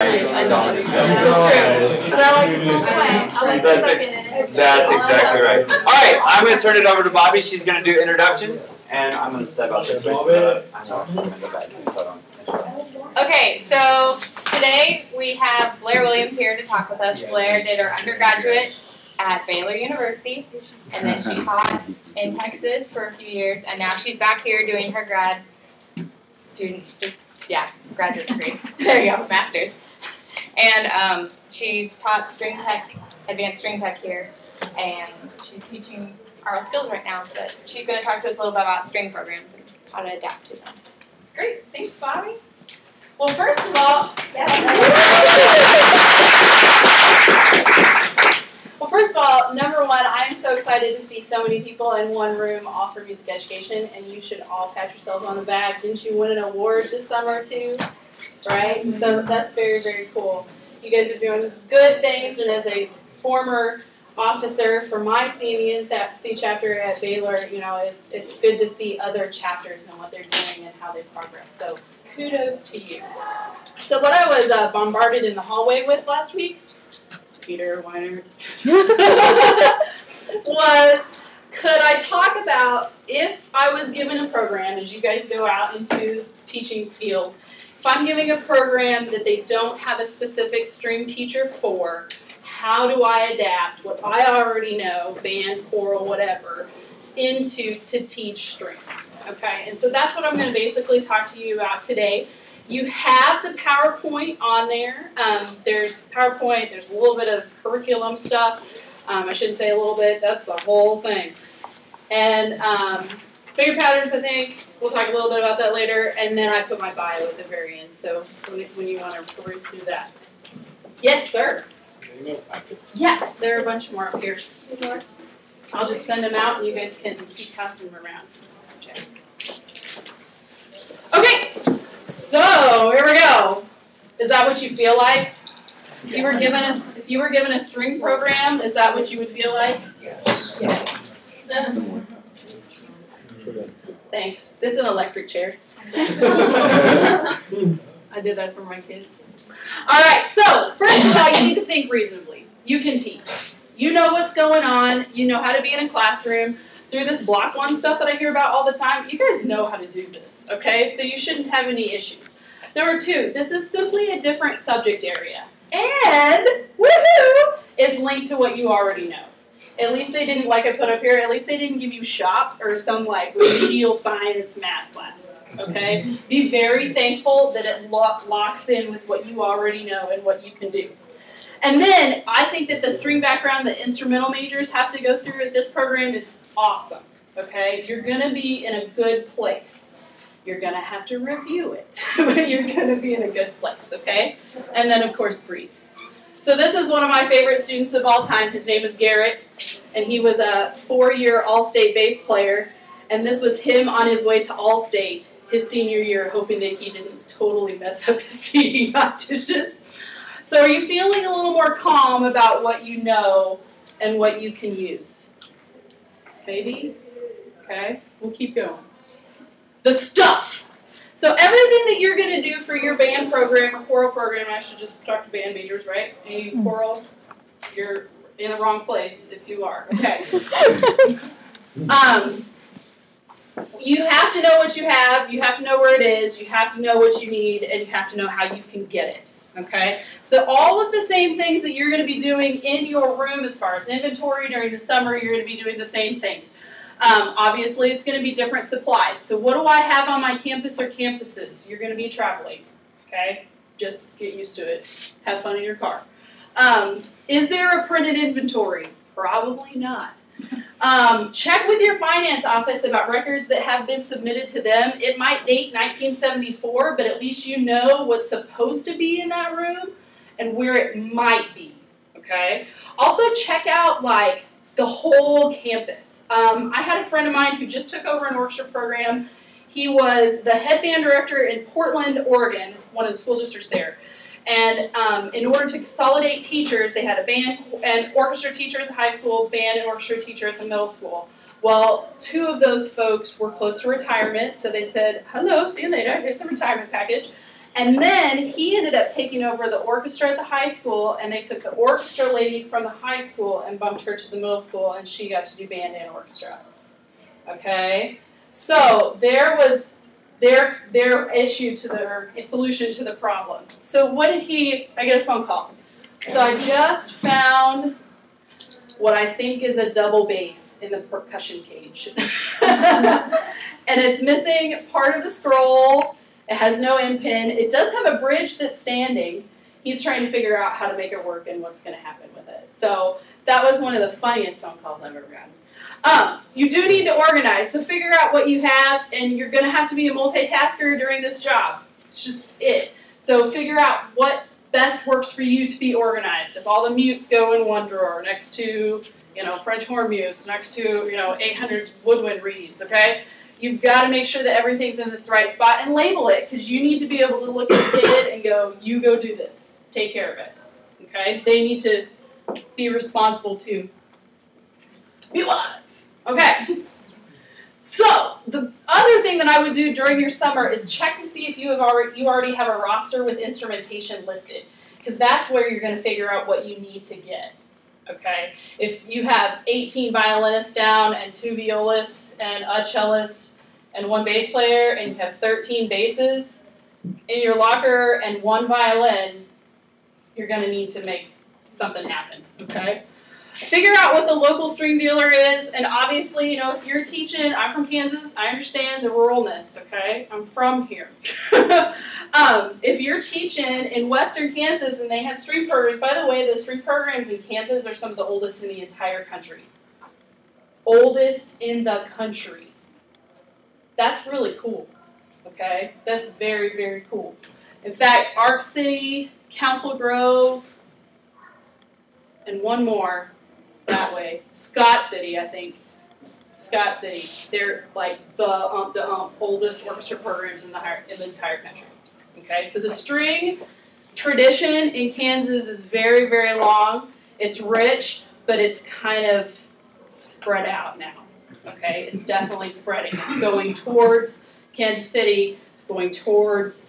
I know. That's true. But I like its little twang. I like the second in it. That's exactly right. All right, I'm going to turn it over to Bobby. She's going to do introductions, and I'm going to step out this way so that I know I'm in the back. Okay, so today we have Blair Williams here to talk with us. Blair did her undergraduate at Baylor University, and then she taught in Texas for a few years, and now she's back here doing her graduate degree. There you go, master's. And she's taught string tech, advanced string tech here, and she's teaching RL skills right now, but she's going to talk to us a little bit about string programs and how to adapt to them. Great, thanks, Bobby. Well, first of all, number one, I'm so excited to see so many people in one room offer music education, and you should all pat yourselves on the back. Didn't you win an award this summer too? Right? So that's very, very cool. You guys are doing good things, and as a former officer for my CNE chapter at Baylor, you know, it's good to see other chapters and what they're doing and how they progress. So kudos to you. So what I was bombarded in the hallway with last week, Peter Weiner, was could I talk about if I was given a program, as you guys go out into teaching field, if I'm giving a program that they don't have a specific string teacher for, how do I adapt what I already know, band, choral, whatever, to teach strings, okay? And so that's what I'm going to basically talk to you about today. You have the PowerPoint on there. There's PowerPoint, there's a little bit of curriculum stuff. I shouldn't say a little bit, that's the whole thing. And figure patterns, I think, we'll talk a little bit about that later. And then I put my bio at the very end, so when you want to peruse through that. Yes, sir. Yeah, there are a bunch more up here. I'll just send them out and you guys can keep passing them around. Okay, so here we go. Is that what you feel like? If you were given a string program, is that what you would feel like? Yes. Thanks. It's an electric chair. I did that for my kids. All right, so first of all, you need to think reasonably. You can teach. You know what's going on. You know how to be in a classroom. Through this block one stuff that I hear about all the time, you guys know how to do this, okay? So you shouldn't have any issues. Number two, this is simply a different subject area. And, woohoo, it's linked to what you already know. At least they didn't, like I put up here, at least they didn't give you shop or some like remedial science math class, okay? Be very thankful that it locks in with what you already know and what you can do. And then, I think that the string background that instrumental majors have to go through at this program is awesome, okay? You're going to be in a good place. You're going to have to review it, but you're going to be in a good place, okay? And then, of course, breathe. So this is one of my favorite students of all time. His name is Garrett, and he was a 4-year All-State bass player, and this was him on his way to All-State his senior year, hoping that he didn't totally mess up his singing auditions. So are you feeling a little more calm about what you know and what you can use? Maybe? Okay, we'll keep going. The stuff. So everything that you're going to do for your band program or choral program, I should just talk to band majors, right? Any choral? You're in the wrong place if you are. Okay. You have to know what you have, you have to know where it is, you have to know what you need, and you have to know how you can get it. Okay, so all of the same things that you're going to be doing in your room as far as inventory during the summer, you're going to be doing the same things. Obviously, it's going to be different supplies. So what do I have on my campus or campuses? You're going to be traveling. Okay, just get used to it. Have fun in your car. Is there a printed inventory? Probably not. Check with your finance office about records that have been submitted to them. It might date 1974, but at least you know what's supposed to be in that room and where it might be, okay? Also check out, like, the whole campus. I had a friend of mine who just took over an orchestra program. He was the head band director in Portland, Oregon, one of the school districts there. And in order to consolidate teachers, they had a band and orchestra teacher at the high school, band and orchestra teacher at the middle school. Well, 2 of those folks were close to retirement, so they said, hello, see you later, here's the retirement package. And then he ended up taking over the orchestra at the high school, and they took the orchestra lady from the high school and bumped her to the middle school, and she got to do band and orchestra. Okay? So there was their issue to their solution to the problem. So what did I get a phone call. So I just found what I think is a double bass in the percussion cage. And it's missing part of the scroll. It has no end pin. It does have a bridge that's standing. He's trying to figure out how to make it work and what's going to happen with it. So that was one of the funniest phone calls I've ever gotten. You do need to organize. So figure out what you have, and you're going to have to be a multitasker during this job. It's just it. So figure out what best works for you to be organized. If all the mutes go in one drawer next to, French horn mutes, next to, 800 woodwind reeds, okay? You've got to make sure that everything's in its right spot and label it, because you need to be able to look at the kid and go, you go do this. Take care of it, okay? They need to be responsible to be alive, okay? So, the other thing that I would do during your summer is check to see if you already have a roster with instrumentation listed, because that's where you're going to figure out what you need to get, okay? If you have 18 violinists down and 2 violists and a cellist and 1 bass player, and you have 13 basses in your locker and 1 violin, you're going to need to make something happen, okay? Figure out what the local string dealer is, and obviously, if you're teaching, I'm from Kansas, I understand the ruralness, okay? I'm from here. If you're teaching in western Kansas and they have string programs, by the way, the string programs in Kansas are some of the oldest in the entire country. Oldest in the country. That's really cool, okay? That's very, very cool. In fact, Arc City, Council Grove, and one more that way. Scott City, I think. Scott City. They're like the oldest orchestra programs in the entire country. Okay, so the string tradition in Kansas is very, very long. It's rich, but it's kind of spread out now. Okay, it's definitely spreading. It's going towards Kansas City. It's going towards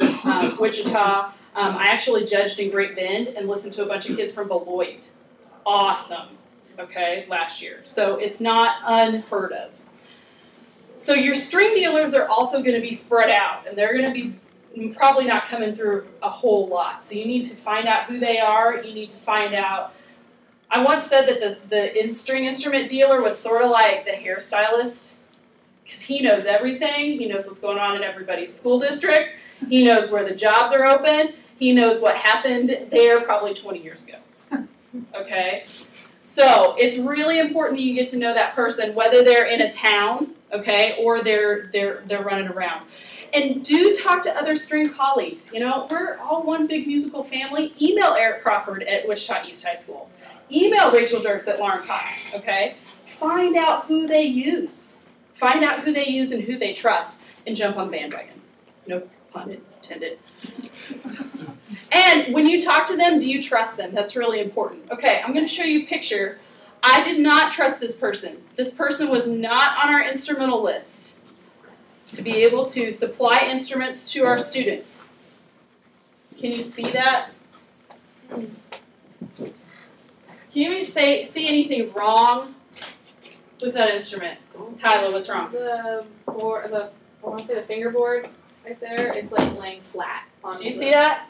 Wichita. I actually judged in Great Bend and listened to a bunch of kids from Beloit. Awesome. Okay, last year. So it's not unheard of. So your string dealers are also going to be spread out, and they're going to be probably not coming through a whole lot. So you need to find out who they are. You need to find out. I once said that the string instrument dealer was sort of like the hairstylist, because he knows everything. He knows what's going on in everybody's school district. He knows where the jobs are open. He knows what happened there probably 20 years ago. Okay? So it's really important that you get to know that person, whether they're in a town, okay, or they're running around. And do talk to other string colleagues. We're all one big musical family. Email Eric Crawford at Wichita East High School. Email Rachel Dirks at Lawrence High, okay? Find out who they use. Find out who they use and who they trust, and jump on the bandwagon. No pun intended. And when you talk to them, do you trust them? That's really important. Okay, I'm going to show you a picture. I did not trust this person. This person was not on our instrumental list to be able to supply instruments to our students. Can you see that? Can you even see anything wrong with that instrument? Kyla, what's wrong? I want to say the fingerboard right there. It's like laying flat. Do you see that?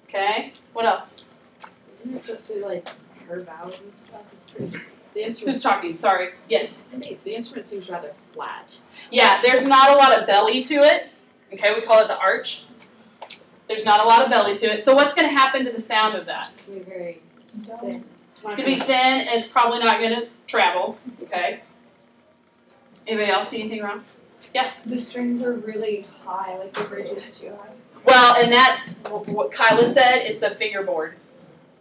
Okay. What else? Isn't it supposed to like curve out and stuff? It's pretty. The instrument. Who's talking? Sorry. Yes. The instrument seems rather flat. Yeah, there's not a lot of belly to it. Okay, we call it the arch. There's not a lot of belly to it. So what's going to happen to the sound of that? It's going to be very thin. It's going to be thin, and it's probably not going to travel. Okay. Anybody else see anything wrong? Yeah. The strings are really high, like the bridge is too high. Well, and that's what Kyla said. It's the fingerboard.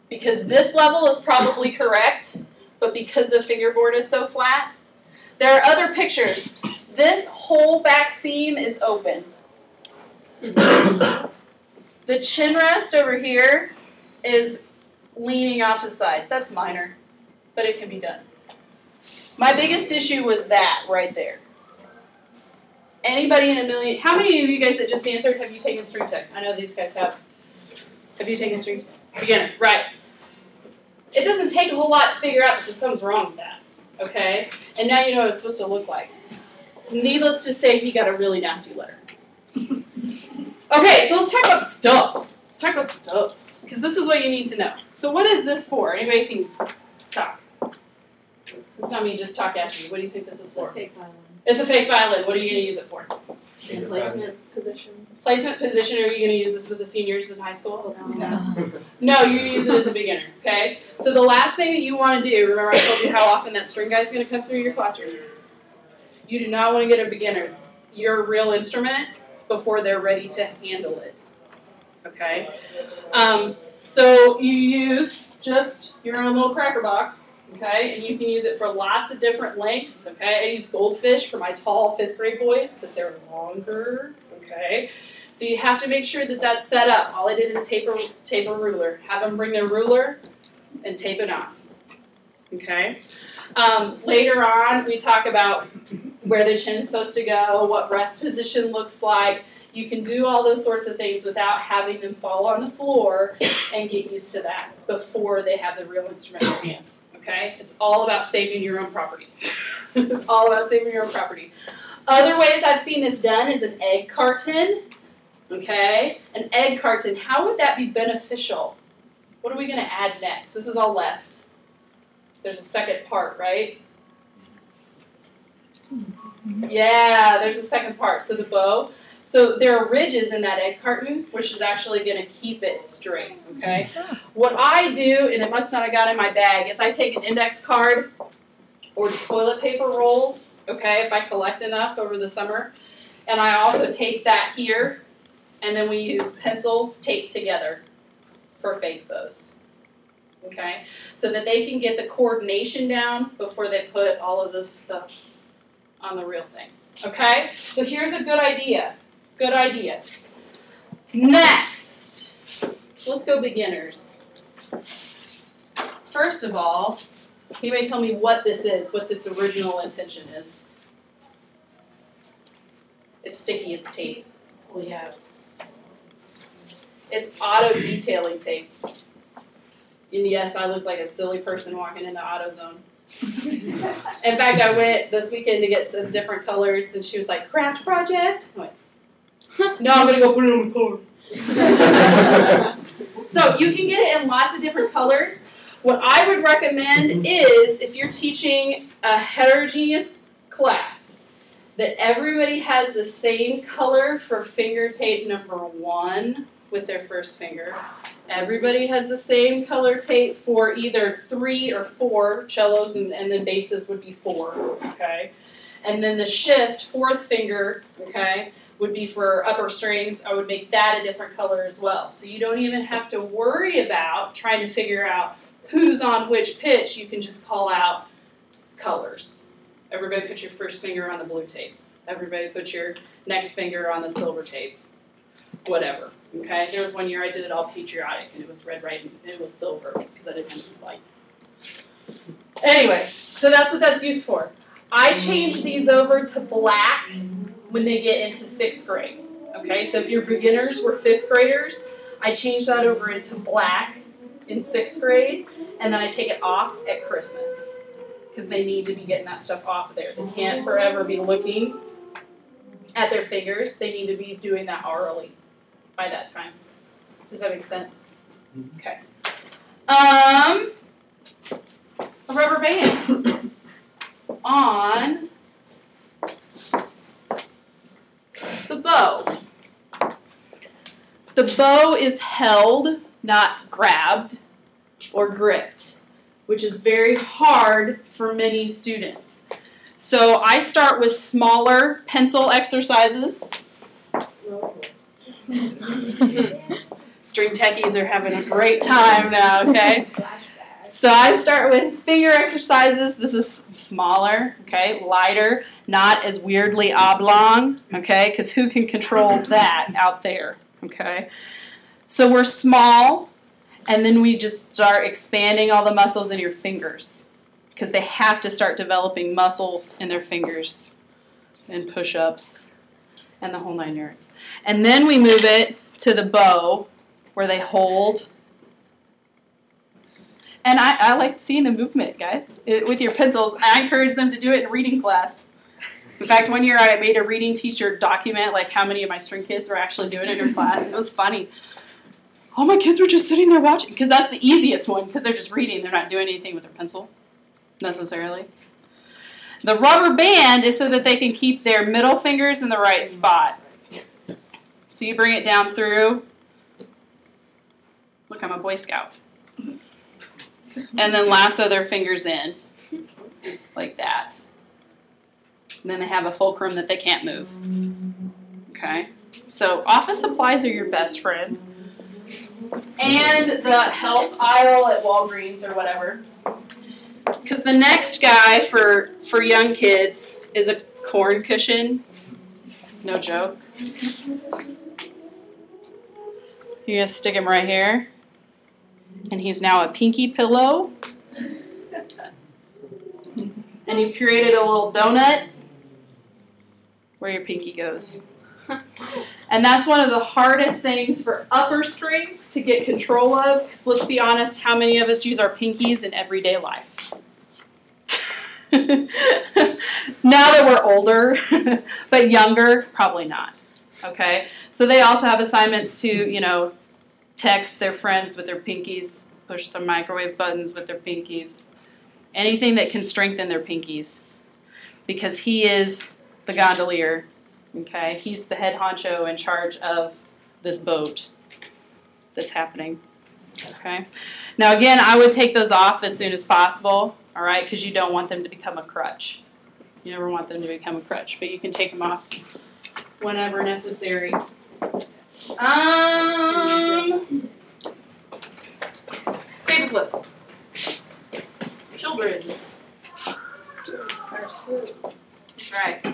Because this level is probably correct, but because the fingerboard is so flat. There are other pictures. This whole back seam is open. The chin rest over here is leaning off the side. That's minor, but it can be done. My biggest issue was that right there. Anybody in a million? How many of you guys that just answered have you taken string tech? I know these guys have. Have you taken string tech? Beginner, right? It doesn't take a whole lot to figure out that something's wrong with that. Okay, and now you know what it's supposed to look like. Needless to say, he got a really nasty letter. Okay, so let's talk about stuff. Let's talk about stuff because this is what you need to know. So what is this for? Anybody can talk. It's not me just talk at you. What do you think this is for? It's a fake violin. It's a fake violin. What are you going to use it for? Placement position. Placement position. Are you going to use this with the seniors in high school? No. No, you use it as a beginner. Okay. So the last thing that you want to do. Remember, I told you how often that string guy is going to come through your classroom. You do not want to get a beginner your real instrument before they're ready to handle it. Okay. So you use just your own little cracker box. Okay, and you can use it for lots of different lengths. Okay, I use goldfish for my tall 5th grade boys because they're longer. Okay, so you have to make sure that that's set up. All I did is tape a ruler. Have them bring their ruler and tape it on. Okay. Later on, we talk about where the chin's supposed to go, what rest position looks like. You can do all those sorts of things without having them fall on the floor and get used to that before they have the real instrument in their hands. Okay? It's all about saving your own property. It's all about saving your own property. Other ways I've seen this done is an egg carton. Okay? An egg carton. How would that be beneficial? What are we going to add next? This is all left. There's a second part, right? Yeah, there's a second part. So the bow. So there are ridges in that egg carton, which is actually going to keep it straight, okay? What I do, and it must not have got in my bag, is I take an index card or toilet paper rolls, okay, if I collect enough over the summer, and I also tape that here, and then we use pencils taped together for fake bows, okay? So that they can get the coordination down before they put all of this stuff on the real thing, okay? So here's a good idea. Good idea. Next, let's go beginners. First of all, anybody tell me what this is, what its original intention is? It's sticky, it's tape. Well, yeah. It's auto detailing tape. And yes, I look like a silly person walking into AutoZone. In fact, I went this weekend to get some different colors, and she was like, craft project? I went, no, I'm going to go put it on the card. So you can get it in lots of different colors. What I would recommend is, if you're teaching a heterogeneous class, that everybody has the same color for finger tape number 1 with their first finger. Everybody has the same color tape for either 3 or 4 cellos, and then basses would be 4, okay? And then the shift, 4th finger, okay, would be for upper strings. I would make that a different color as well. So you don't even have to worry about trying to figure out who's on which pitch. You can just call out colors. Everybody put your first finger on the blue tape. Everybody put your next finger on the silver tape. Whatever. Okay? There was one year I did it all patriotic, and it was red, white, and it was silver because I didn't have any light. Anyway, so that's what that's used for. I changed these over to black when they get into 6th grade. Okay, so if your beginners were 5th graders, I changed that over into black in 6th grade, and then I take it off at Christmas because they need to be getting that stuff off of there. They can't forever be looking at their fingers. They need to be doing that orally by that time. Does that make sense? Okay. A rubber band on the bow. The bow is held, not grabbed or gripped, which is very hard for many students. So I start with smaller pencil exercises. String techies are having a great time now, okay? So I start with finger exercises. This is smaller, okay, lighter, not as weirdly oblong, okay, because who can control that out there, okay? So we're small, and then we just start expanding all the muscles in your fingers because they have to start developing muscles in their fingers and push-ups and the whole 9 yards. And then we move it to the bow where they hold. And I like seeing the movement, guys, with your pencils. I encourage them to do it in reading class. In fact, one year I made a reading teacher document like how many of my string kids were actually doing it in her class. It was funny. All my kids were just sitting there watching, because that's the easiest one, because they're just reading. They're not doing anything with their pencil, necessarily. The rubber band is so that they can keep their middle fingers in the right spot. So you bring it down through. Look, I'm a Boy Scout. And then lasso their fingers in, like that. And then they have a fulcrum that they can't move. Okay? So office supplies are your best friend. And the health aisle at Walgreens or whatever. Because the next guy for young kids is a corn cushion. No joke. You're going to stick him right here. And he's now a pinky pillow. And you've created a little donut where your pinky goes. And that's one of the hardest things for upper strings to get control of, because let's be honest, how many of us use our pinkies in everyday life? Now that we're older, but younger, probably not. Okay? So they also have assignments to, text their friends with their pinkies, push the microwave buttons with their pinkies, anything that can strengthen their pinkies, because he is the gondolier, okay? He's the head honcho in charge of this boat that's happening, okay? Now, again, I would take those off as soon as possible, all right, because you don't want them to become a crutch. You never want them to become a crutch, but you can take them off whenever necessary. Paperclip. Children. Right.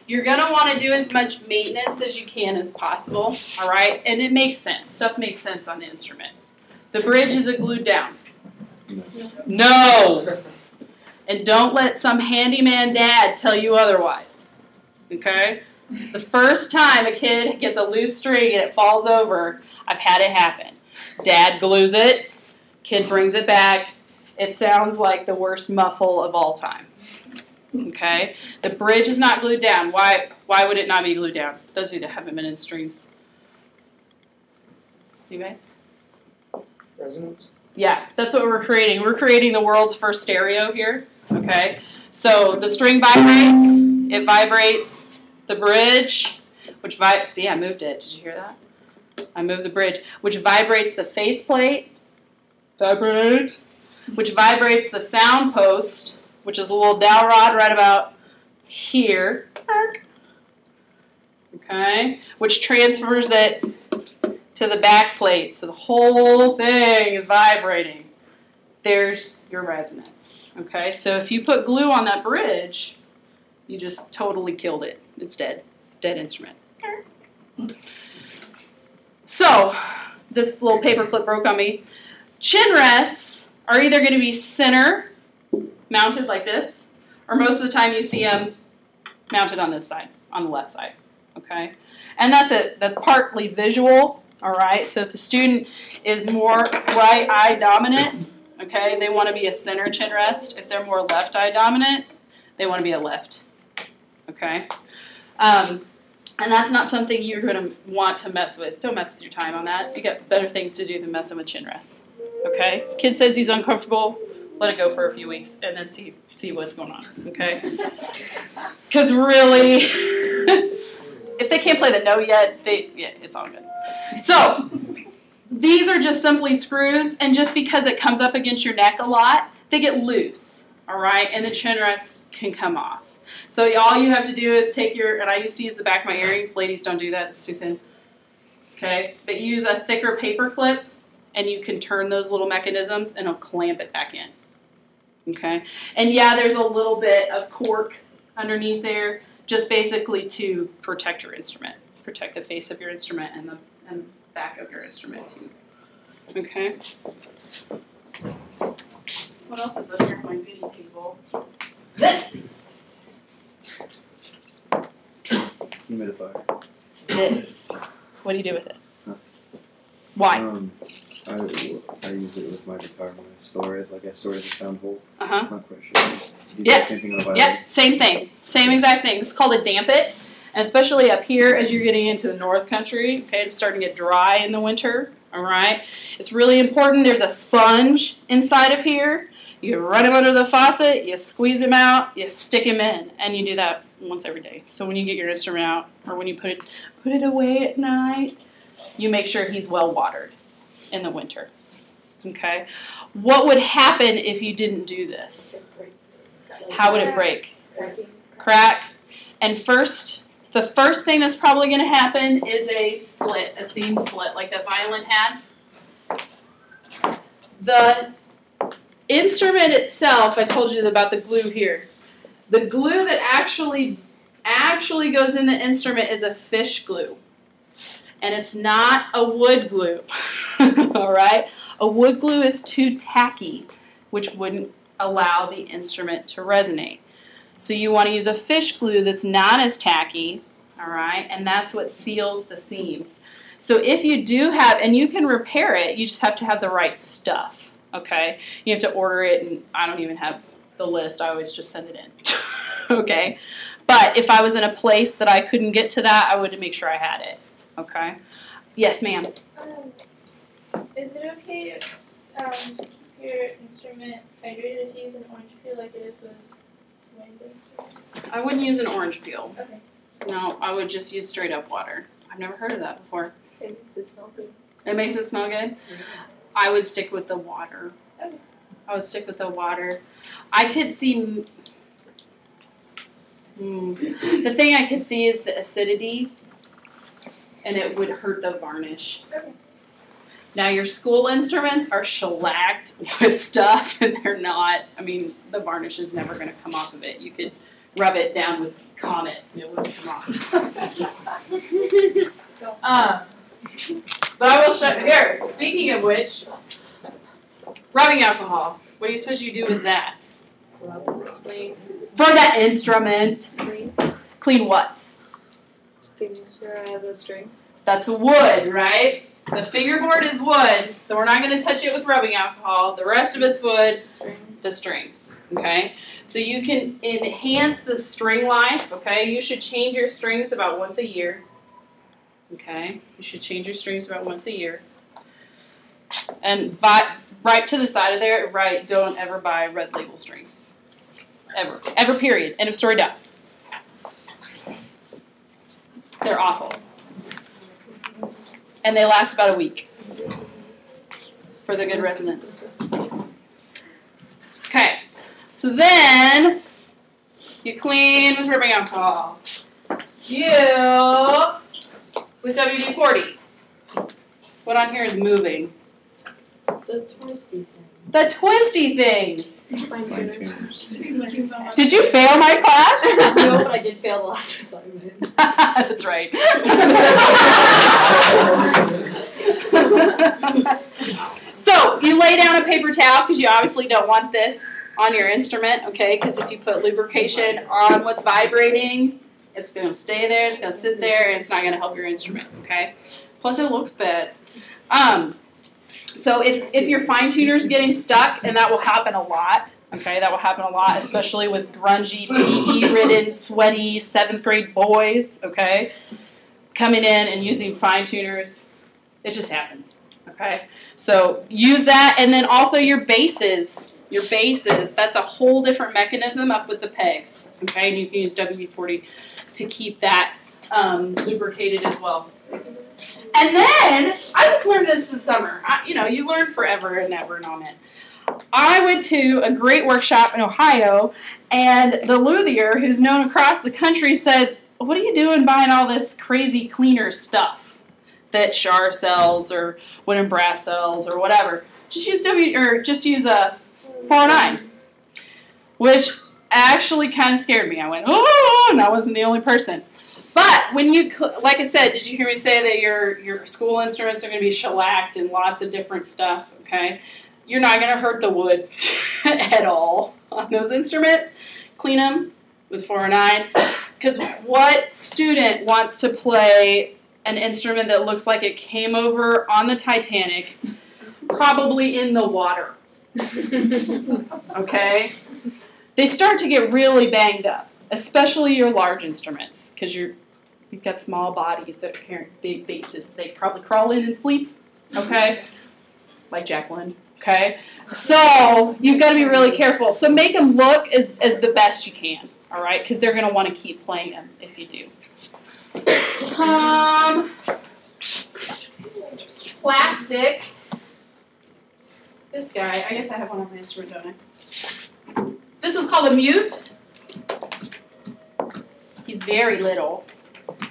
You're going to want to do as much maintenance as you can as possible, all right? And it makes sense. Stuff makes sense on the instrument. The bridge, is it glued down? No! And don't let some handyman dad tell you otherwise, okay? The first time a kid gets a loose string and it falls over, I've had it happen. Dad glues it, kid brings it back. It sounds like the worst muffle of all time. Okay? The bridge is not glued down. Why would it not be glued down? Those of you that haven't been in strings. Anybody? Resonance? Yeah, that's what we're creating. We're creating the world's first stereo here. Okay? So the string vibrates. It vibrates. The bridge, which see, I moved it. Did you hear that? I moved the bridge, which vibrates the faceplate. Vibrate. Which vibrates the sound post, which is a little dowel rod right about here. Okay. Which transfers it to the back plate. So the whole thing is vibrating. There's your resonance. Okay. So if you put glue on that bridge, you just totally killed it. It's dead. Dead instrument. So, this little paper clip broke on me. Chin rests are either going to be center, mounted like this, or most of the time you see them mounted on this side, on the left side. Okay? And that's it. That's partly visual. All right? So if the student is more right eye dominant, okay, they want to be a center chin rest. If they're more left eye dominant, they want to be a left. Okay? And that's not something you're going to want to mess with. Don't mess with your time on that. You got better things to do than messing with chin rests. Okay? Kid says he's uncomfortable, let it go for a few weeks and then see what's going on. Okay? Because really, if they can't play the note yet, it's all good. So, these are just simply screws, and just because it comes up against your neck a lot, they get loose. All right? And the chin rest can come off. So all you have to do is take and I used to use the back of my earrings. Ladies, don't do that. It's too thin. Okay? But use a thicker paper clip, and you can turn those little mechanisms, and it'll clamp it back in. Okay? And yeah, there's a little bit of cork underneath there, just basically to protect your instrument. Protect the face of your instrument and the back of your instrument, too. Okay? What else is up here, my beauty people? This! Humidifier. This. What do you do with it? Huh. Why? I use it with my guitar when I store it. Like I store it in a sound hole. Uh-huh. Not quite sure. You do Yep. the same thing on a violin? Yep, same thing. Same exact thing. It's called a damp it. And especially up here as you're getting into the North Country, okay, it's starting to get dry in the winter, all right? It's really important. There's a sponge inside of here. You run him under the faucet, you squeeze him out, you stick him in, and you do that once every day. So when you get your instrument out, or when you put it away at night, you make sure he's well watered in the winter, okay? What would happen if you didn't do this? How would it break? Crack. And the first thing that's probably going to happen is a split, a seam split, like that violin had. The instrument itself, I told you about the glue here. The glue that actually goes in the instrument is a fish glue. And it's not a wood glue. All right? A wood glue is too tacky, which wouldn't allow the instrument to resonate. So you want to use a fish glue that's not as tacky, all right? And that's what seals the seams. So if you do have, and you can repair it, you just have to have the right stuff, okay? You have to order it, and I don't even have the list. I always just send it in, okay? But if I was in a place that I couldn't get to that, I would make sure I had it, okay? Yes, ma'am. Is it okay to keep your instrument hydrated if you use an orange peel like it is with wind instruments? I wouldn't use an orange peel. Okay. No, I would just use straight up water. I've never heard of that before. It makes it smell good. It makes it smell good? I would stick with the water. Okay. I would stick with the water. I could see... the thing I could see is the acidity, and it would hurt the varnish. Okay. Now, your school instruments are shellacked with stuff, and they're not. I mean, the varnish is never going to come off of it. You could rub it down with Comet, and it wouldn't come off. But I will show here. Speaking of which, rubbing alcohol. What are you supposed to do with that? Clean. For that instrument. Clean. Clean what? Making sure I have those strings. That's wood, right? The fingerboard is wood, so we're not going to touch it with rubbing alcohol. The rest of it's wood. The strings, okay? So you can enhance the string life, okay? You should change your strings about once a year, okay? You should change your strings about once a year. And right to the side of there, right, don't ever buy red label strings. Ever. Ever, period. End of story, done. They're awful. And they last about a week for the good resonance. Okay, so then you clean with rubbing alcohol. You, with WD-40. What on here is moving? The twisty thing. The twisty things. Fine tuners. Did you fail my class? No, but I did fail the last assignment. That's right. So you lay down a paper towel because you obviously don't want this on your instrument, okay? Because if you put lubrication on what's vibrating, it's going to stay there, it's going to sit there, and it's not going to help your instrument, okay? Plus it looks bad. So if your fine tuner's getting stuck, and that will happen a lot, okay, that will happen a lot, especially with grungy, PE-ridden, sweaty 7th grade boys, okay, coming in and using fine tuners. It just happens, okay? So use that, and then also your bases, that's a whole different mechanism up with the pegs, okay, and you can use WD-40 to keep that lubricated as well. And then, I just learned this summer. You learn forever and ever and amen. I went to a great workshop in Ohio, and the luthier, who's known across the country, said, "What are you doing buying all this crazy cleaner stuff that Char sells or wooden brass sells or whatever? Just use a 409," which actually kind of scared me. I went, "Oh," and I wasn't the only person. But when you, like I said, did you hear me say that your school instruments are going to be shellacked and lots of different stuff, okay? You're not going to hurt the wood at all on those instruments. Clean them with 409. Because what student wants to play an instrument that looks like it came over on the Titanic, probably in the water? Okay? They start to get really banged up, especially your large instruments, because you've got small bodies that are carrying big basses. They probably crawl in and sleep, okay? Like Jacqueline, okay? So you've got to be really careful. So make them look as the best you can, all right? Because they're going to want to keep playing them if you do. Plastic. This guy, I guess I have one on my instrument, don't I? This is called a mute. He's very little.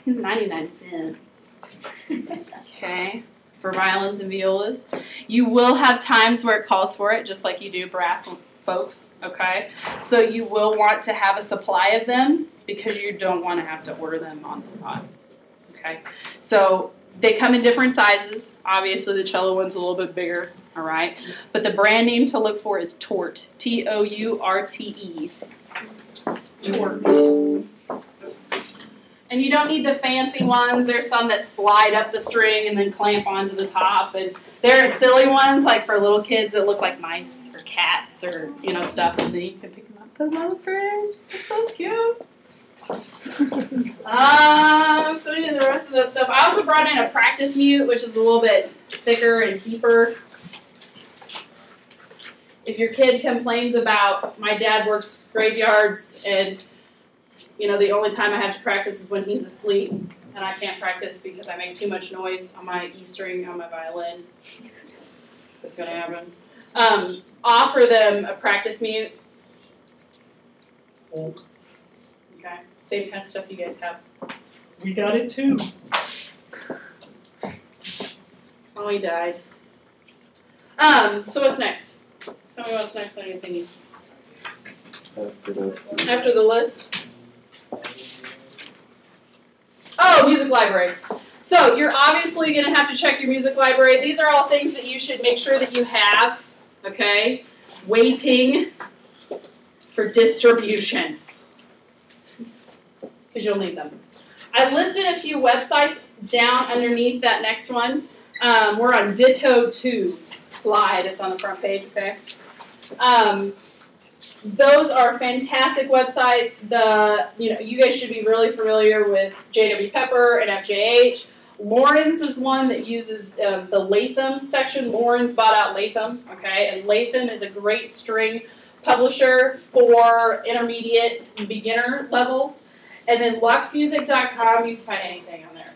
He's 99 cents. Okay, for violins and violas. You will have times where it calls for it, just like you do brass folks, okay? So you will want to have a supply of them because you don't want to have to order them on the spot, okay? So they come in different sizes. Obviously, the cello one's a little bit bigger, all right? But the brand name to look for is Tourte, T-O-U-R-T-E. Tourte. And you don't need the fancy ones. There's some that slide up the string and then clamp onto the top. And there are silly ones, like for little kids that look like mice or cats or, you know, stuff. And then you can pick them up, put them on the fridge. It's so cute. So we did the rest of that stuff. I also brought in a practice mute, which is a little bit thicker and deeper. If your kid complains about, my dad works graveyards and, you know, the only time I have to practice is when he's asleep, and I can't practice because I make too much noise on my E string on my violin. That's going to happen. Offer them a practice mute. Okay, same kind of stuff you guys have. We got it too. Oh, he died. So what's next? Tell me what's next on your thingy. After the list. Oh, music library. So you're obviously going to have to check your music library. These are all things that you should make sure that you have, okay? Waiting for distribution, because you'll need them. I listed a few websites down underneath that next one. We're on Ditto 2 slide. It's on the front page, okay? Those are fantastic websites. You guys should be really familiar with J.W. Pepper and FJH. Lawrence is one that uses the Latham section. Lawrence bought out Latham, okay? And Latham is a great string publisher for intermediate and beginner levels. And then luxmusic.com, you can find anything on there,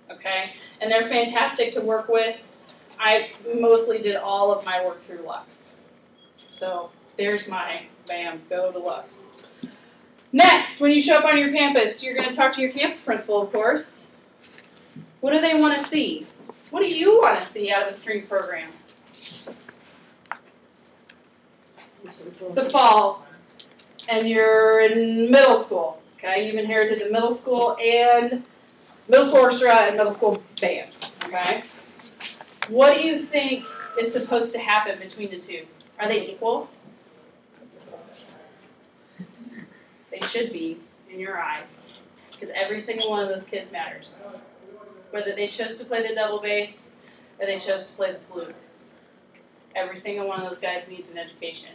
okay? And they're fantastic to work with. I mostly did all of my work through Lux. So there's my bam, go to Lux. Next, when you show up on your campus, you're going to talk to your campus principal, of course. What do they want to see? What do you want to see out of a string program? It's the fall, and you're in middle school. Okay, you've inherited the middle school orchestra and middle school band. Okay, what do you think is supposed to happen between the two? Are they equal? They should be in your eyes, because every single one of those kids matters. Whether they chose to play the double bass or they chose to play the flute. Every single one of those guys needs an education.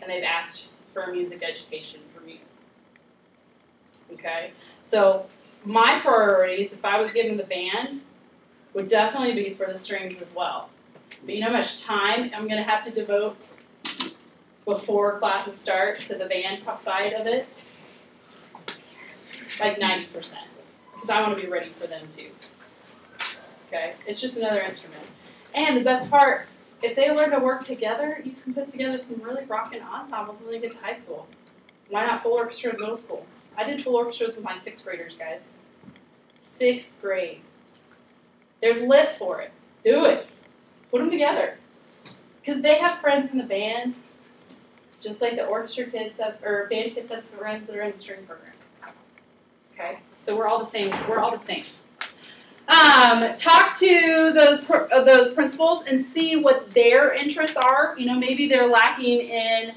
And they've asked for a music education from you. Okay? So my priorities, if I was given the band, would definitely be for the strings as well. But you know how much time I'm going to have to devote before classes start to the band side of it? Like 90%. Because I want to be ready for them too. Okay? It's just another instrument. And the best part, if they learn to work together, you can put together some really rocking ensembles when they get to high school. Why not full orchestra in middle school? I did full orchestras with my 6th graders, guys. 6th grade. There's lit for it. Do it. Put them together. Because they have friends in the band, just like the orchestra kids have, or band kids have friends that are in the string program. Okay? So we're all the same. We're all the same. Talk to those principals and see what their interests are. You know, maybe they're lacking in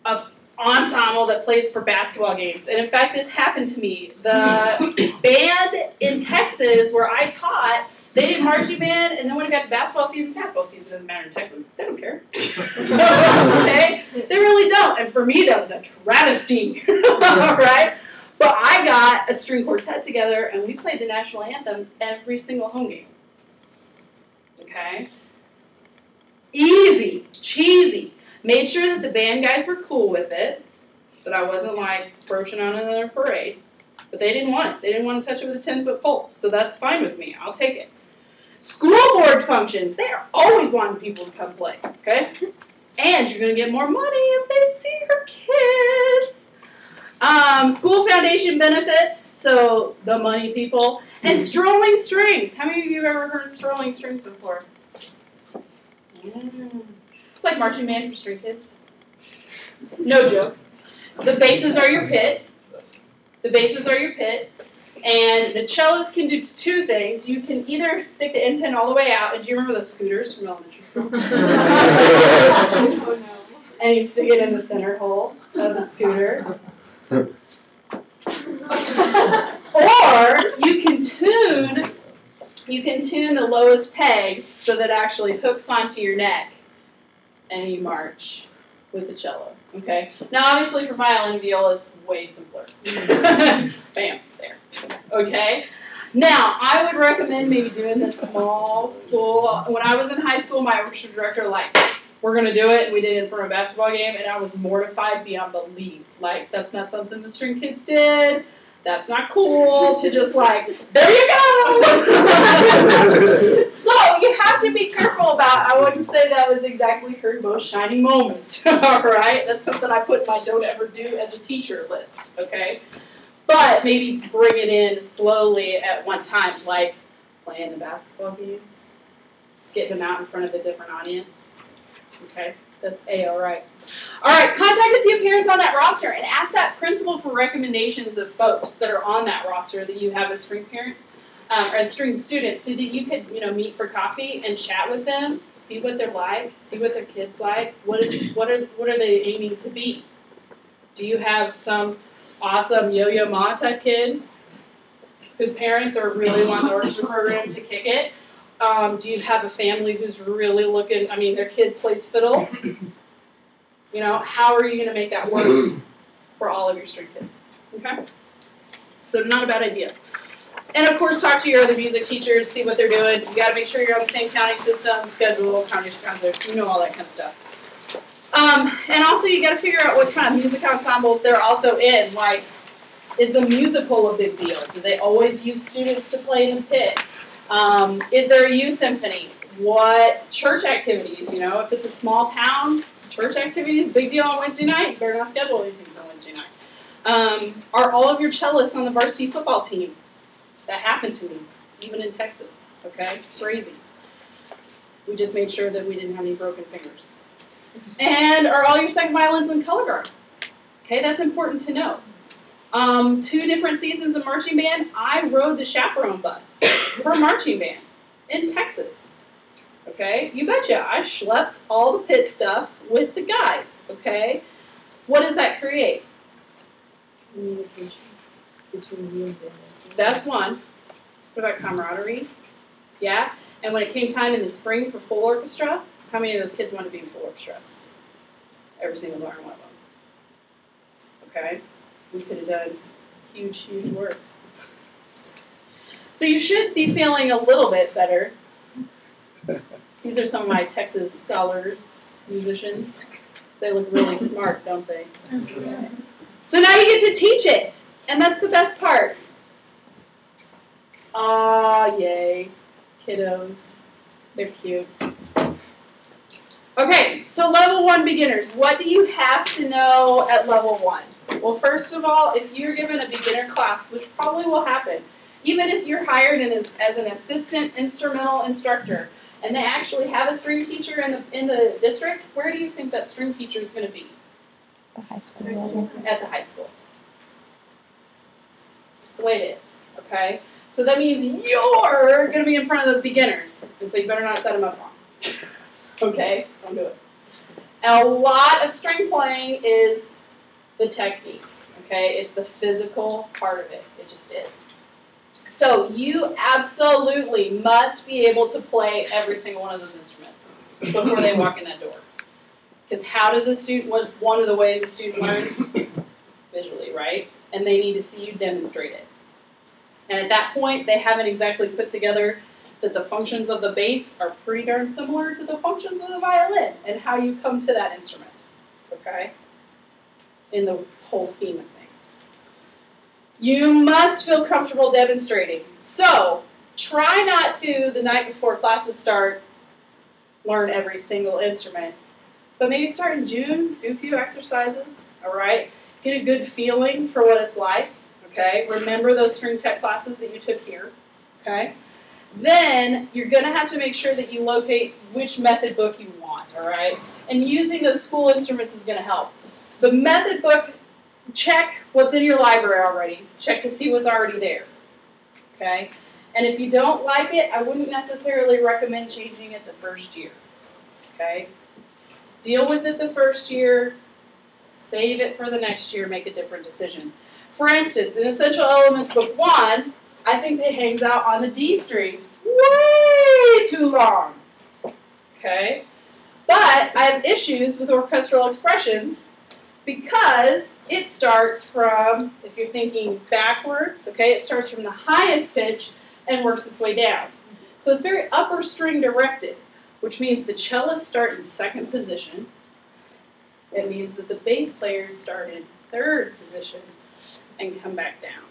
a ensemble that plays for basketball games. And in fact, this happened to me. The band in Texas where I taught, they did marching band, and then when it got to basketball season doesn't matter in Texas. They don't care. Okay? They really don't. And for me, that was a travesty. Right? But I got a string quartet together, and we played the national anthem every single home game. Okay? Easy. Cheesy. Made sure that the band guys were cool with it, that I wasn't like broaching on another parade. But they didn't want it. They didn't want to touch it with a 10-foot pole. So that's fine with me. I'll take it. School board functions. They are always wanting people to come play. Okay? And you're going to get more money if they see your kids. School foundation benefits. So the money people. And strolling strings. How many of you have ever heard of strolling strings before? It's like marching band for string kids. No joke. The basses are your pit. The basses are your pit. And the cellist can do two things. You can either stick the end pin all the way out. And do you remember those scooters from elementary school? Oh, no. And you stick it in the center hole of the scooter. Or you can tune the lowest peg so that it actually hooks onto your neck. And you march with the cello, okay? Now, obviously, for violin and viola, it's way simpler. Bam, there, okay? Now, I would recommend maybe doing this small school. When I was in high school, my orchestra director, we're going to do it, and we did it for a basketball game, and I was mortified beyond belief. That's not something the string kids did. That's not cool to just there you go! So you have to be careful about, I wouldn't say that was exactly her most shining moment, all right? That's something I put in my don't ever do as a teacher list, okay? But maybe bring it in slowly at one time, like playing the basketball games, getting them out in front of a different audience, okay? That's all right. All right, contact a few parents on that roster and ask that principal for recommendations of folks that are on that roster that you have as string parents or as string students, so that you could, meet for coffee and chat with them, see what they're like, see what their kids like. What are they aiming to be? Do you have some awesome Yo-Yo Ma type kid whose parents are really want the orchestra program to kick it? Do you have a family who's really looking, their kid plays fiddle? How are you going to make that work for all of your string kids? Okay? So not a bad idea. And of course, talk to your other music teachers, see what they're doing. You got to make sure you're on the same counting system, schedule, concert, all that kind of stuff. And also, you got to figure out what kind of music ensembles they're also in. Is the musical a big deal? Do they always use students to play in the pit? Is there a youth symphony? What church activities? If it's a small town, church activities, big deal on Wednesday night. You better not schedule anything on Wednesday night. Are all of your cellists on the varsity football team? That happened to me, even in Texas. Okay, crazy. We just made sure that we didn't have any broken fingers. And are all your second violins in color guard? Okay, that's important to know. 2 different seasons of marching band, I rode the chaperone bus for marching band in Texas. Okay, you betcha. I schlepped all the pit stuff with the guys. Okay, what does that create? Communication between you and them. That's one. What about camaraderie? Yeah. And when it came time in the spring for full orchestra, how many of those kids wanted to be in full orchestra? Every single darn one of them. Okay. We could have done huge, huge work. So you should be feeling a little bit better. These are some of my Texas scholars, musicians. They look really smart, don't they? So now you get to teach it. And that's the best part. Aw, yay. Kiddos. They're cute. Okay, so level 1 beginners. What do you have to know at level 1? Well, first of all, if you're given a beginner class, which probably will happen, even if you're hired as an assistant instrumental instructor, and they actually have a string teacher in the district, where do you think that string teacher is going to be? The high school level. At the high school. Just the way it is, okay? So that means you're going to be in front of those beginners, and so you better not set them up wrong. Okay? Don't do it. And a lot of string playing is the technique, okay? It's the physical part of it. It just is. So you absolutely must be able to play every single one of those instruments before they walk in that door. Because how does a student, what's one of the ways a student learns? Visually, right? And they need to see you demonstrate it. And at that point, they haven't exactly put together that the functions of the bass are pretty darn similar to the functions of the violin and how you come to that instrument, okay? In the whole scheme of things. You must feel comfortable demonstrating. So, try not to, the night before classes start, learn every single instrument. But maybe start in June, do a few exercises, all right? Get a good feeling for what it's like, okay? Remember those string tech classes that you took here, okay? Then you're going to have to make sure that you locate which method book you want, all right? And using those school instruments is going to help. The method book, check what's in your library already. Check to see what's already there, okay? And if you don't like it, I wouldn't necessarily recommend changing it the first year, okay? Deal with it the first year, save it for the next year, make a different decision. For instance, in Essential Elements Book 1, I think it hangs out on the D string way too long, okay? But I have issues with orchestral expressions because it starts from, if you're thinking backwards, okay, it starts from the highest pitch and works its way down. So it's very upper string directed, which means the cellists start in second position. It means that the bass players start in third position and come back down.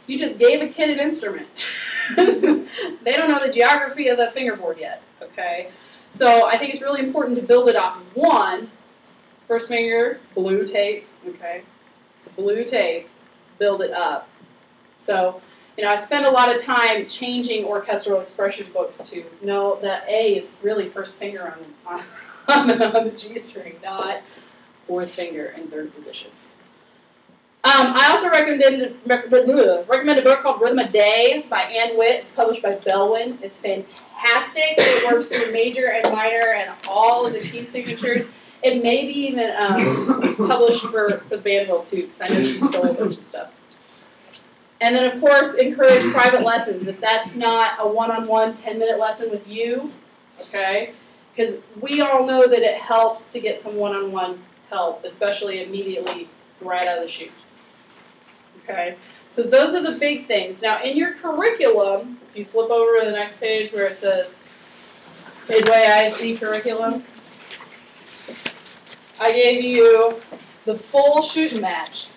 You just gave a kid an instrument. They don't know the geography of the fingerboard yet, okay? So I think it's really important to build it off of one, first finger, blue tape, okay? Blue tape, build it up. So, you know, I spend a lot of time changing orchestral expression books to, no, that A is really first finger on the G string, not fourth finger in third position. I also recommend a book called Rhythm a Day by Ann Witt. It's published by Bellwin. It's fantastic. It works through major and minor and all of the key signatures. It may be even published for the Banville too, because I know she stole a bunch of stuff. And then, of course, encourage private lessons. If that's not a one-on-one 10-minute lesson with you, okay? Because we all know that it helps to get some one-on-one help, especially immediately right out of the chute. Okay? So those are the big things. Now, in your curriculum, if you flip over to the next page where it says Midway ISD curriculum, I gave you the full shooting match.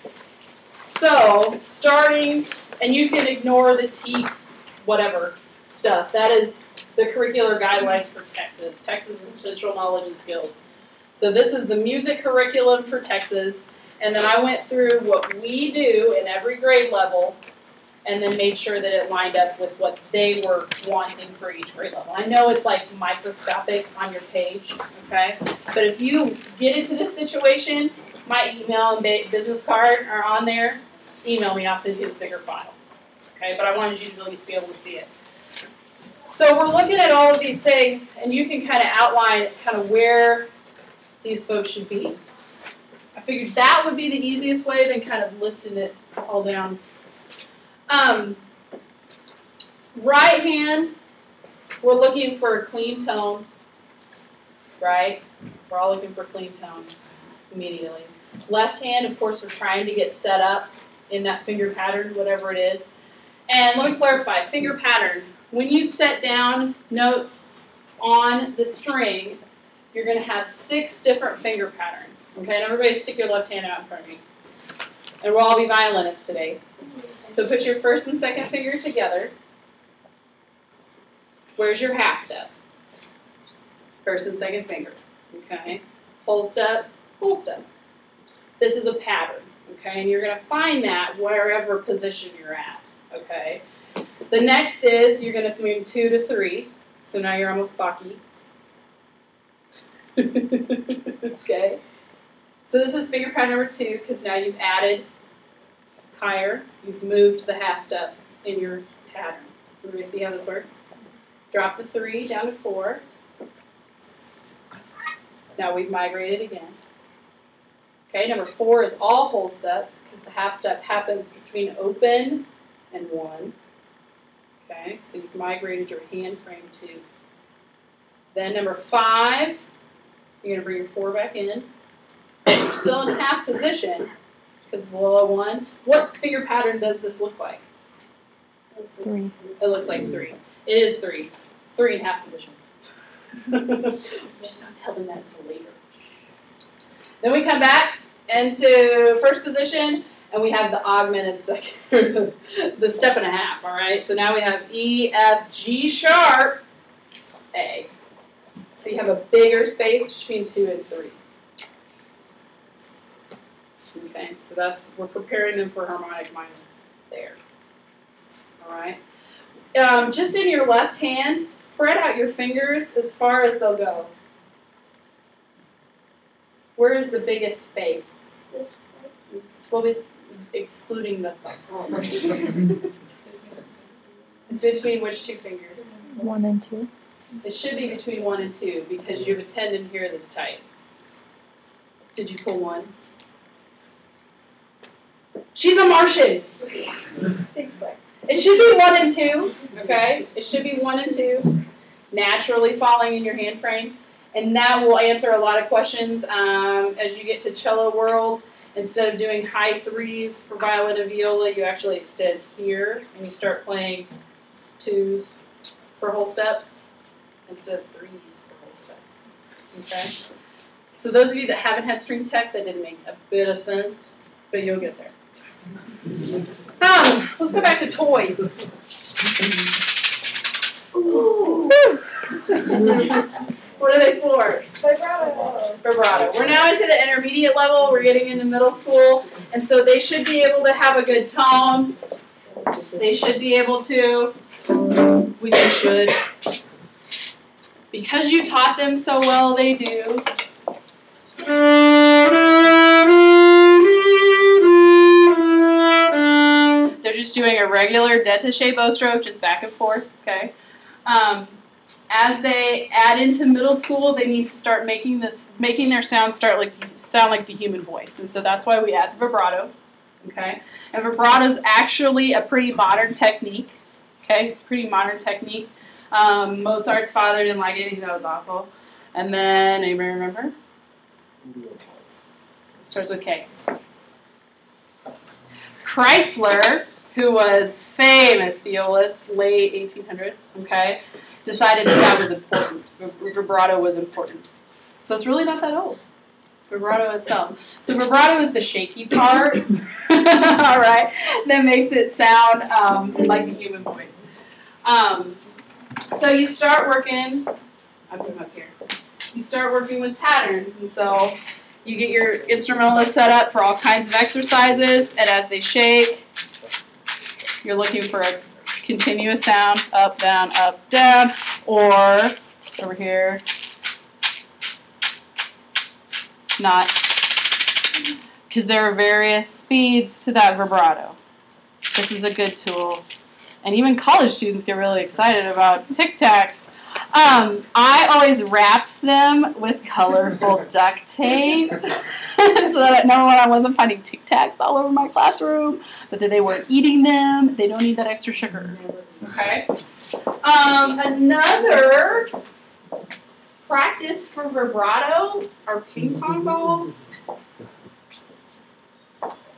So, starting, and you can ignore the TEKS, whatever stuff. That is the curricular guidelines for Texas, Texas Essential Knowledge and Skills. So this is the music curriculum for Texas, and then I went through what we do in every grade level, and then made sure that it lined up with what they were wanting for each grade level. I know it's like microscopic on your page, okay? But if you get into this situation, my email and business card are on there. Email me, I'll send you the bigger file. Okay, but I wanted you to at least be able to see it. So we're looking at all of these things, and you can kind of outline kind of where these folks should be. I figured that would be the easiest way than kind of listing it all down. Right hand, we're looking for a clean tone, right? We're all looking for a clean tone immediately. Left hand, of course, we're trying to get set up in that finger pattern, whatever it is. And let me clarify, finger pattern. When you set down notes on the string, you're going to have 6 different finger patterns. Okay, and everybody stick your left hand out in front of me. And we'll all be violinists today. So put your first and second finger together. Where's your half step? First and second finger. Okay, whole step, whole step. This is a pattern, okay? And you're going to find that wherever position you're at, okay? The next is you're going to move 2 to 3. So now you're almost Baki. Okay? So this is finger pattern number 2 because now you've added higher. You've moved the half step in your pattern. We're going to see how this works. Drop the 3 down to 4. Now we've migrated again. Okay, number 4 is all whole steps because the half step happens between open and 1. Okay, so you've migrated your hand frame to. Then number 5, you're going to bring your 4 back in. You're still in half position because below 1. What finger pattern does this look like? 3. It looks like 3. It is 3. It's 3 in half position. Just don't tell them that until later. Then we come back into first position, and we have the augmented second, the step and a half, all right? So now we have E, F, G sharp, A. So you have a bigger space between 2 and 3. Okay, so we're preparing them for harmonic minor there. All right. Just in your left hand, spread out your fingers as far as they'll go. Where is the biggest space? This Well, excluding the. It's between which 2 fingers? 1 and 2. It should be between 1 and 2 because you have a tendon here that's tight. Did you pull 1? She's a Martian. Thanks, Blair. It should be 1 and 2, okay? It should be 1 and 2, naturally falling in your hand frame. And that will answer a lot of questions as you get to cello world. Instead of doing high 3s for violin and viola, you actually extend here and you start playing 2s for whole steps instead of 3s for whole steps. Okay? So those of you that haven't had string tech, that didn't make a bit of sense, but you'll get there. Let's go back to toys. Ooh. What are they for? Vibrato. Vibrato. We're now into the intermediate level. We're getting into middle school. And so they should be able to have a good tone. They should be able to, we say should. Because you taught them so well, they do. They're just doing a regular delta-shape bow stroke, just back and forth, okay? As they add into middle school, they need to start making their sound sound like the human voice, and so that's why we add the vibrato, okay? And vibrato is actually a pretty modern technique, okay? Pretty modern technique. Mozart's father didn't like it; he thought it was awful. And then anybody remember? Starts with K. Chrysler, who was famous violist, late 1800s, okay, decided that was important. Vibrato was important. So it's really not that old. Vibrato itself. So vibrato is the shaky part, all right, that makes it sound like a human voice. So you start working, I'll put them up here. You start working with patterns, and so you get your instrumentalist set up for all kinds of exercises, and as they shake, you're looking for a continuous sound, up, down, or over here, not, because there are various speeds to that vibrato. This is a good tool. And even college students get really excited about tic-tacs. I always wrapped them with colorful duct tape so that number one, I wasn't finding tic-tacs all over my classroom, but that they weren't eating them. They don't need that extra sugar. Okay. Another practice for vibrato are ping pong balls.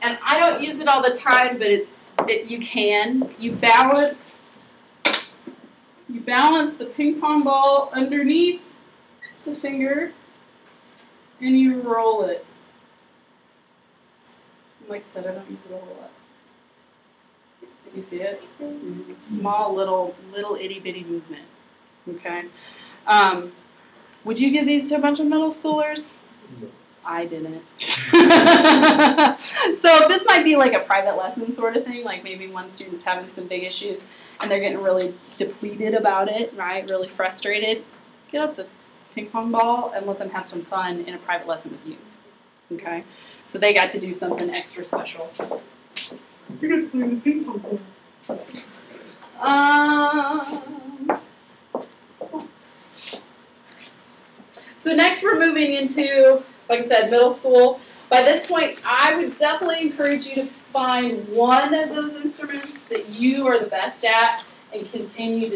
And I don't use it all the time, but you can. You balance the ping pong ball underneath the finger and you roll it. Like I said, I don't use it a whole lot. Did you see it? Small little itty bitty movement. Okay. Would you give these to a bunch of middle schoolers? I didn't. So this might be like a private lesson sort of thing, like maybe one student's having some big issues and they're getting really depleted about it, right? Really frustrated. Get out the ping pong ball and let them have some fun in a private lesson with you. Okay? So they got to do something extra special. You got to play with ping pong ball. So next we're moving into, like I said, middle school. By this point, I would definitely encourage you to find one of those instruments that you are the best at and continue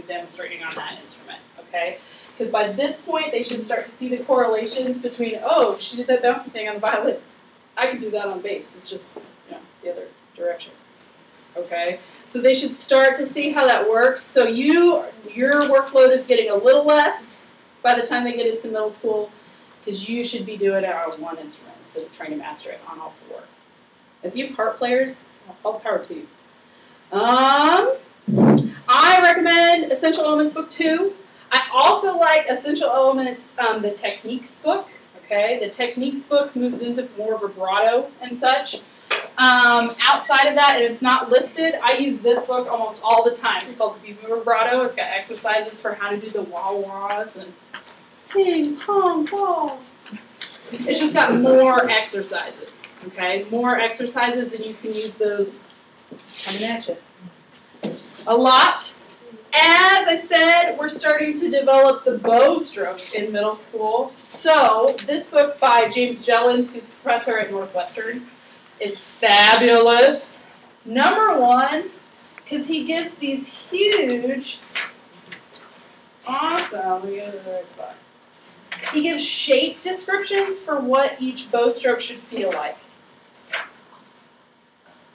demonstrating on that instrument, okay? Because by this point, they should start to see the correlations between, oh, she did that bouncing thing on the violin. I can do that on bass. It's just, the other direction, okay? So they should start to see how that works. So your workload is getting a little less by the time they get into middle school, because you should be doing it on one instrument instead of trying to master it on all four. If you have harp players, all the power to you. I recommend Essential Elements Book 2. I also like Essential Elements, the Techniques book. Okay, the Techniques book moves into more vibrato and such. Outside of that, and it's not listed, I use this book almost all the time. It's called the Viva Vibrato. It's got exercises for how to do the wah-wahs and ping, pong, ball. It's just got more exercises, okay? More exercises, and you can use those coming at you a lot. As I said, we're starting to develop the bow stroke in middle school. So this book by James Jelland, who's a professor at Northwestern, is fabulous. Number one, because he gives these huge, awesome, let me go to the right spot. He gives shape descriptions for what each bow stroke should feel like.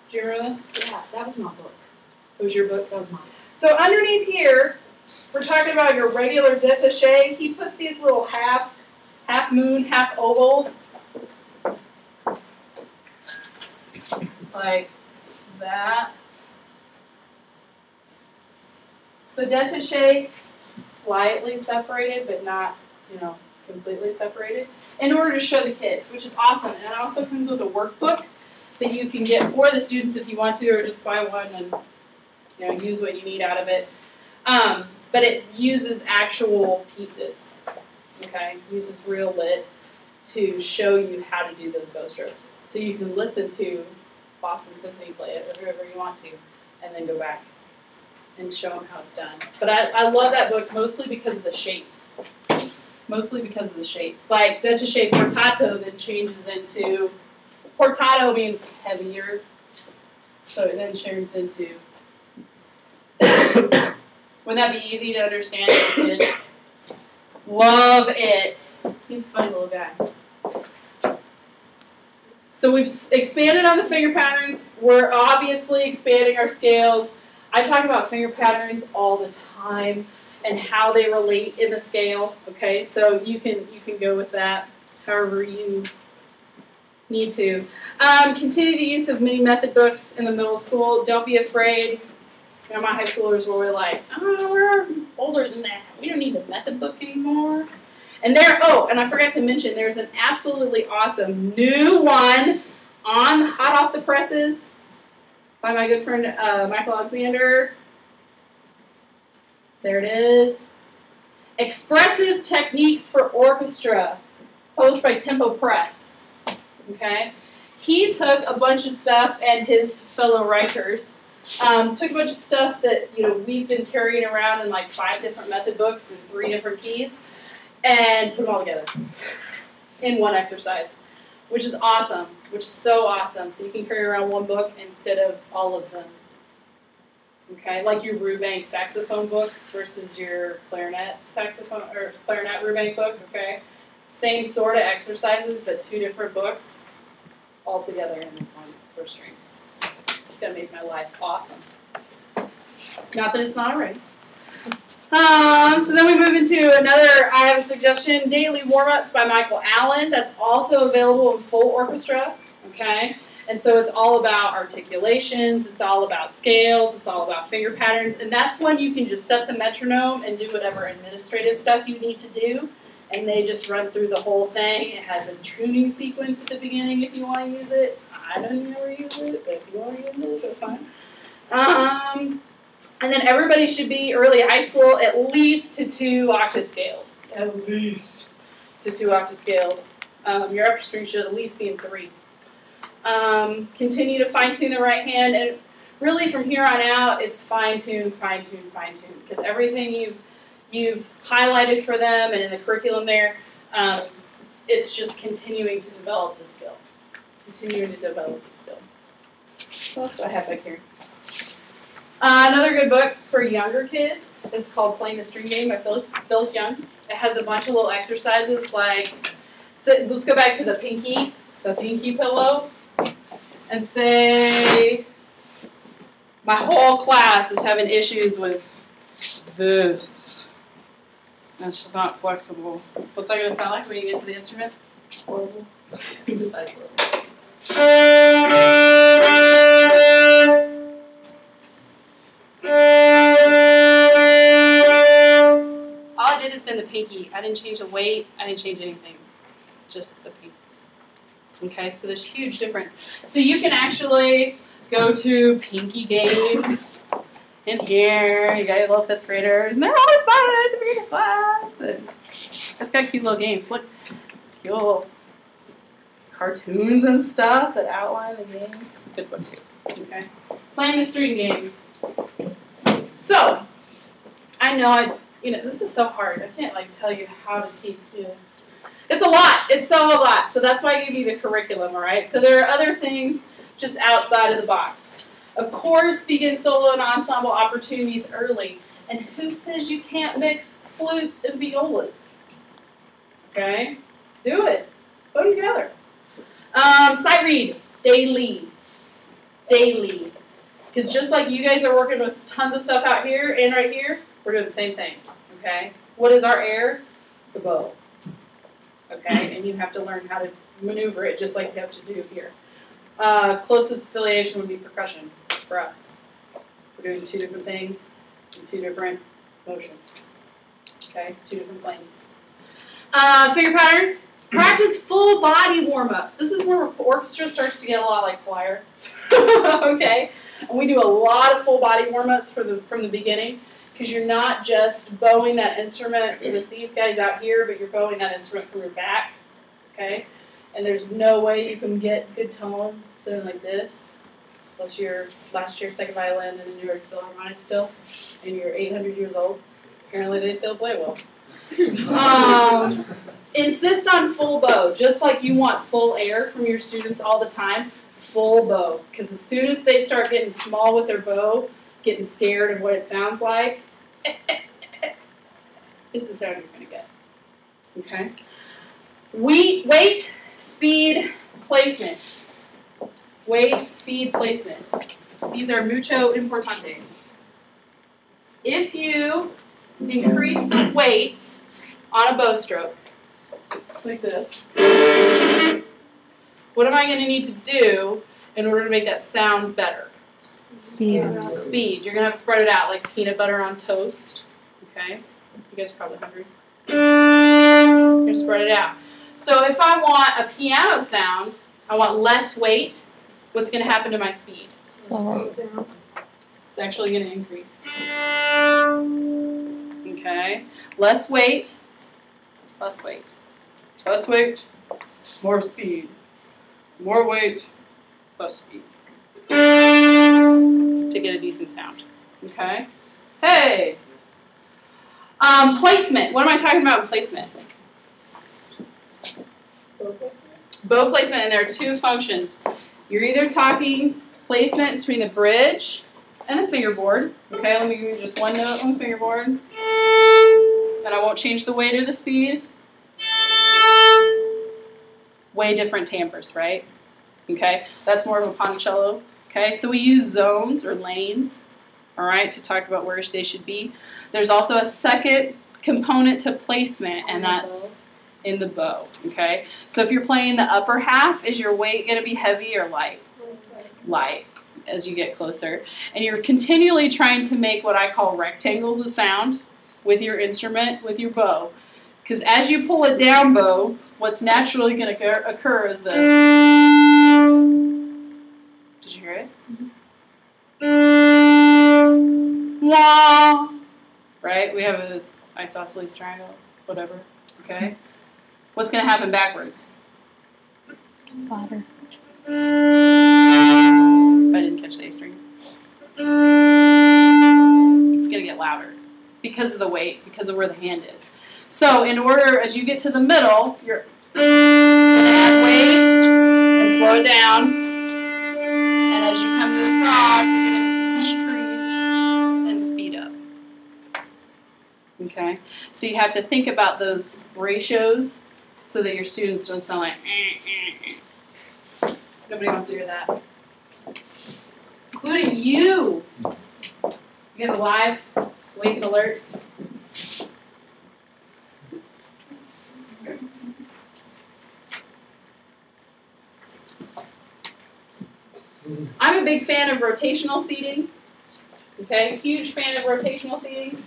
Do you remember that? Yeah, that was my book. That was your book? That was mine. So underneath here, we're talking about your regular détaché. He puts these little half moon, half ovals, like that. So détaché slightly separated, but not, completely separated, in order to show the kids, which is awesome. And it also comes with a workbook that you can get for the students if you want to, or just buy one and use what you need out of it. But it uses actual pieces, okay? It uses real lit to show you how to do those bow strokes. So you can listen to Boston Symphony play it, or whoever you want to, and then go back and show them how it's done. But I love that book mostly because of the shapes. Like détaché portato then changes into, portato means heavier, so it then turns into, wouldn't that be easy to understand as a kid? Love it. He's a funny little guy. So we've expanded on the finger patterns. We're obviously expanding our scales. I talk about finger patterns all the time and how they relate in the scale. Okay, so you can go with that however you need to. Continue the use of mini method books in the middle school. Don't be afraid. My high schoolers were like, oh, we're older than that. We don't need a method book anymore. And and I forgot to mention, there's an absolutely awesome new one on hot off the presses by my good friend Michael Alexander. There it is. Expressive Techniques for Orchestra, published by Tempo Press. Okay? He took a bunch of stuff, and his fellow writers took a bunch of stuff that we've been carrying around in like 5 different method books and 3 different keys, and put them all together in one exercise, which is awesome, which is so awesome. So you can carry around one book instead of all of them. Okay, like your Rubank saxophone book versus your clarinet saxophone or clarinet Rubank book. Okay, same sort of exercises, but 2 different books all together in this one for strings. It's gonna make my life awesome. Not that it's not already. So then we move into another, I have a suggestion, Daily Warm-Ups by Michael Allen. That's also available in full orchestra, okay? And so it's all about articulations, it's all about scales, it's all about finger patterns, and that's when you can just set the metronome and do whatever administrative stuff you need to do, and they just run through the whole thing. It has a tuning sequence at the beginning if you want to use it. I don't never use it, but if you want to use it, that's fine. And then everybody should be, early high school, at least to 2 octave scales. At least to 2 octave scales. Your upper string should at least be in 3. Continue to fine-tune the right hand, and really from here on out, it's fine-tune, fine-tune, fine-tune, because everything you've highlighted for them and in the curriculum there, it's just continuing to develop the skill. What else do I have back here? Another good book for younger kids is called Playing the String Game by Phyllis Young. It has a bunch of little exercises like, so let's go back to the pinky pillow, and say, my whole class is having issues with this. That's just not flexible. What's that going to sound like when you get to the instrument? Horrible. Besides horrible. All I did is bend the pinky. I didn't change the weight. I didn't change anything. Just the pinky. Okay, so there's a huge difference. So you can actually go to pinky games in here. You got your little 5th graders, and they're all excited to be in class. And it's got cute little games. Look, cute little cartoons and stuff that outline the games. Good book too. Okay, Playing the String Game. So I know this is so hard. I can't tell you how to teach you. It's a lot. It's a lot. So that's why I give you the curriculum, all right? So there are other things just outside of the box. Of course, begin solo and ensemble opportunities early. And who says you can't mix flutes and violas? Okay? Do it. Put them together. Sight read. Daily. Because just like you guys are working with tons of stuff out here and right here, we're doing the same thing. Okay? What is our air? The bow. Okay? And you have to learn how to maneuver it just like you have to do here. Closest affiliation would be percussion for us. We're doing 2 different things in 2 different motions. Okay? 2 different planes. Finger patterns. Practice full body warm-ups. This is where orchestra starts to get a lot like choir. Okay? And we do a lot of full body warm-ups from the beginning, because you're not just bowing that instrument with these guys out here, but you're bowing that instrument from your back. Okay? And there's no way you can get good tone sitting like this, unless you're last year second violin in the New York Philharmonic still, and you're 800 years old. Apparently they still play well. Insist on full bow, just like you want full air from your students all the time. Full bow, because as soon as they start getting small with their bow, getting scared of what it sounds like, is the sound you're going to get. Okay? Weight, speed, placement. Weight, speed, placement. These are mucho importante. If you increase the weight on a bow stroke, like this, what am I going to need to do in order to make that sound better? Speed. Speed. You're going to have to spread it out like peanut butter on toast. Okay? You guys are probably hungry. You're going to spread it out. So if I want a piano sound, I want less weight, what's going to happen to my speed? Slower. It's actually going to increase. Okay? Less weight. Less weight. Less weight. More speed. More weight. Less speed. To get a decent sound. Okay? Hey! Placement. What am I talking about with placement? Bow placement, and there are 2 functions. You're either talking placement between the bridge and the fingerboard. Okay, let me give you just one note on the fingerboard. And I won't change the weight or the speed. Way different timbres, right? Okay, that's more of a poncello. Okay, so we use zones or lanes, all right, to talk about where they should be. There's also a second component to placement, and that's in the bow, okay? So if you're playing the upper half, is your weight going to be heavy or light? Light, as you get closer. And you're continually trying to make what I call rectangles of sound with your instrument, with your bow. Because as you pull a down bow, what's naturally going to occur is this. Did you hear it? Mm-hmm. Wah! Right? We have an isosceles triangle, whatever. Okay? What's going to happen backwards? It's louder. If I didn't catch the A string. It's going to get louder because of the weight, because of where the hand is. So in order, as you get to the middle, And add weight and slow it down. And as you come to the frog, you're going to decrease and speed up. Okay? So you have to think about those ratios so that your students don't sound like Nobody wants to hear that. Including you. You guys alive? Awake and alert? I'm a big fan of rotational seating. Okay, huge fan of rotational seating.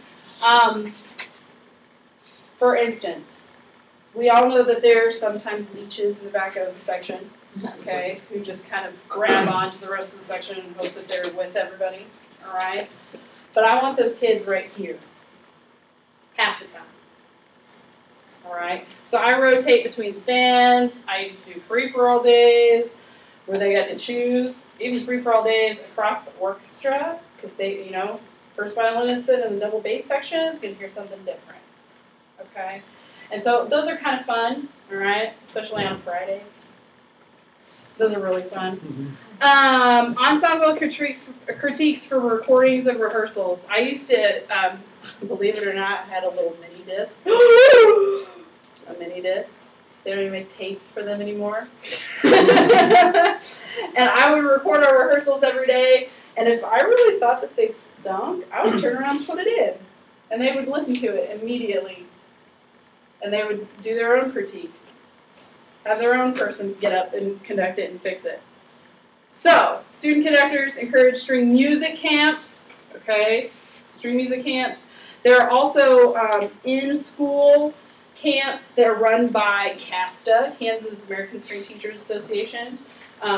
For instance, we all know that there are sometimes leeches in the back of the section, okay, who just kind of grab onto the rest of the section and hope that they're with everybody, all right? But I want those kids right here, half the time, all right? So I rotate between stands. I used to do free-for-all days where they got to choose, even free-for-all days across the orchestra, because they, you know, first violinist in the double bass section is going to hear something different, okay? And so those are kind of fun, all right, especially on Friday. Those are really fun. Ensemble critiques for recordings of rehearsals. I used to, believe it or not, I had a little mini disc. A mini disc. They don't even make tapes for them anymore. And I would record our rehearsals every day, and if I really thought that they stunk, I would turn around and put it in. And they would listen to it immediately. And they would do their own critique. Have their own person get up and conduct it and fix it. So, student conductors encourage string music camps, okay? String music camps. There are also in-school camps that are run by CASTA, Kansas American String Teachers Association.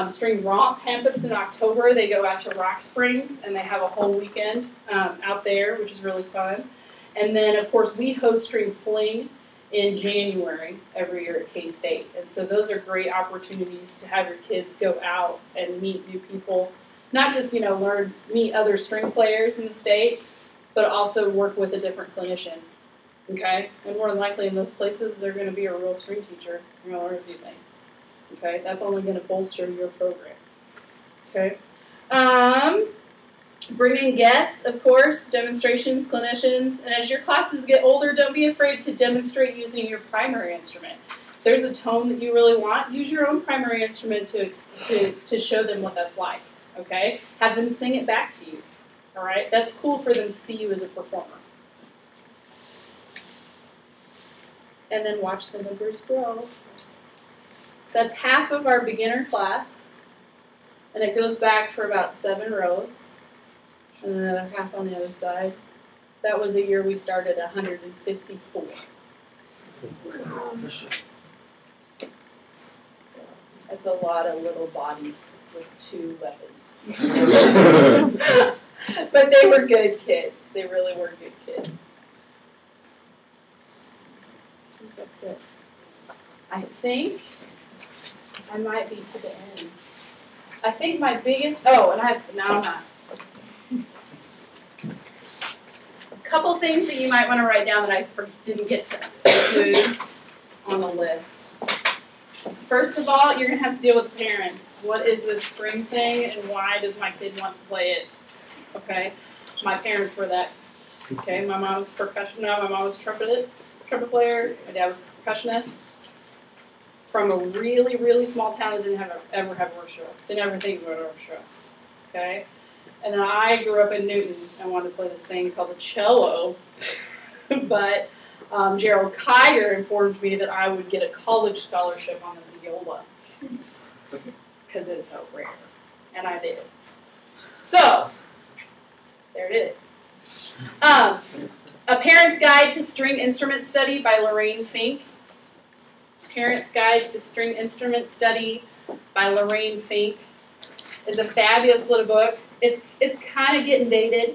String romp happens in October. They go out to Rock Springs, and they have a whole weekend out there, which is really fun. And then, of course, we host String Fling in January every year at K-State. And so those are great opportunities to have your kids go out and meet new people. Not just, you know, meet other string players in the state, but also work with a different clinician. Okay? And more than likely in those places, they're going to be a real string teacher. You're going to learn a few things. Okay? That's only going to bolster your program. Okay? Bring in guests, of course, demonstrations, clinicians, and as your classes get older, don't be afraid to demonstrate using your primary instrument. If there's a tone that you really want, use your own primary instrument to show them what that's like, okay? Have them sing it back to you, all right? That's cool for them to see you as a performer. And then watch the numbers grow. That's half of our beginner class, and it goes back for about 7 rows. And another half on the other side. That was a year we started 154. So that's a lot of little bodies with 2 weapons. But they were good kids. They really were good kids. I think that's it. I think I might be to the end. I think my biggest, no, I'm not. Couple things that you might want to write down that I didn't get to include on the list. First of all, you're going to have to deal with the parents. What is this string thing, and why does my kid want to play it? Okay, my parents were that. Okay, my mom was percussion. No, my mom was trumpet player. My dad was a percussionist. From a really, really small town that didn't ever have orchestra. They never think about orchestra. Okay. And then I grew up in Newton and wanted to play this thing called the cello, but Gerald Kiger informed me that I would get a college scholarship on the viola because it's so rare, and I did. So, there it is. A Parent's Guide to String Instrument Study by Lorraine Fink. Parent's Guide to String Instrument Study by Lorraine Fink is a fabulous little book. It's kind of getting dated,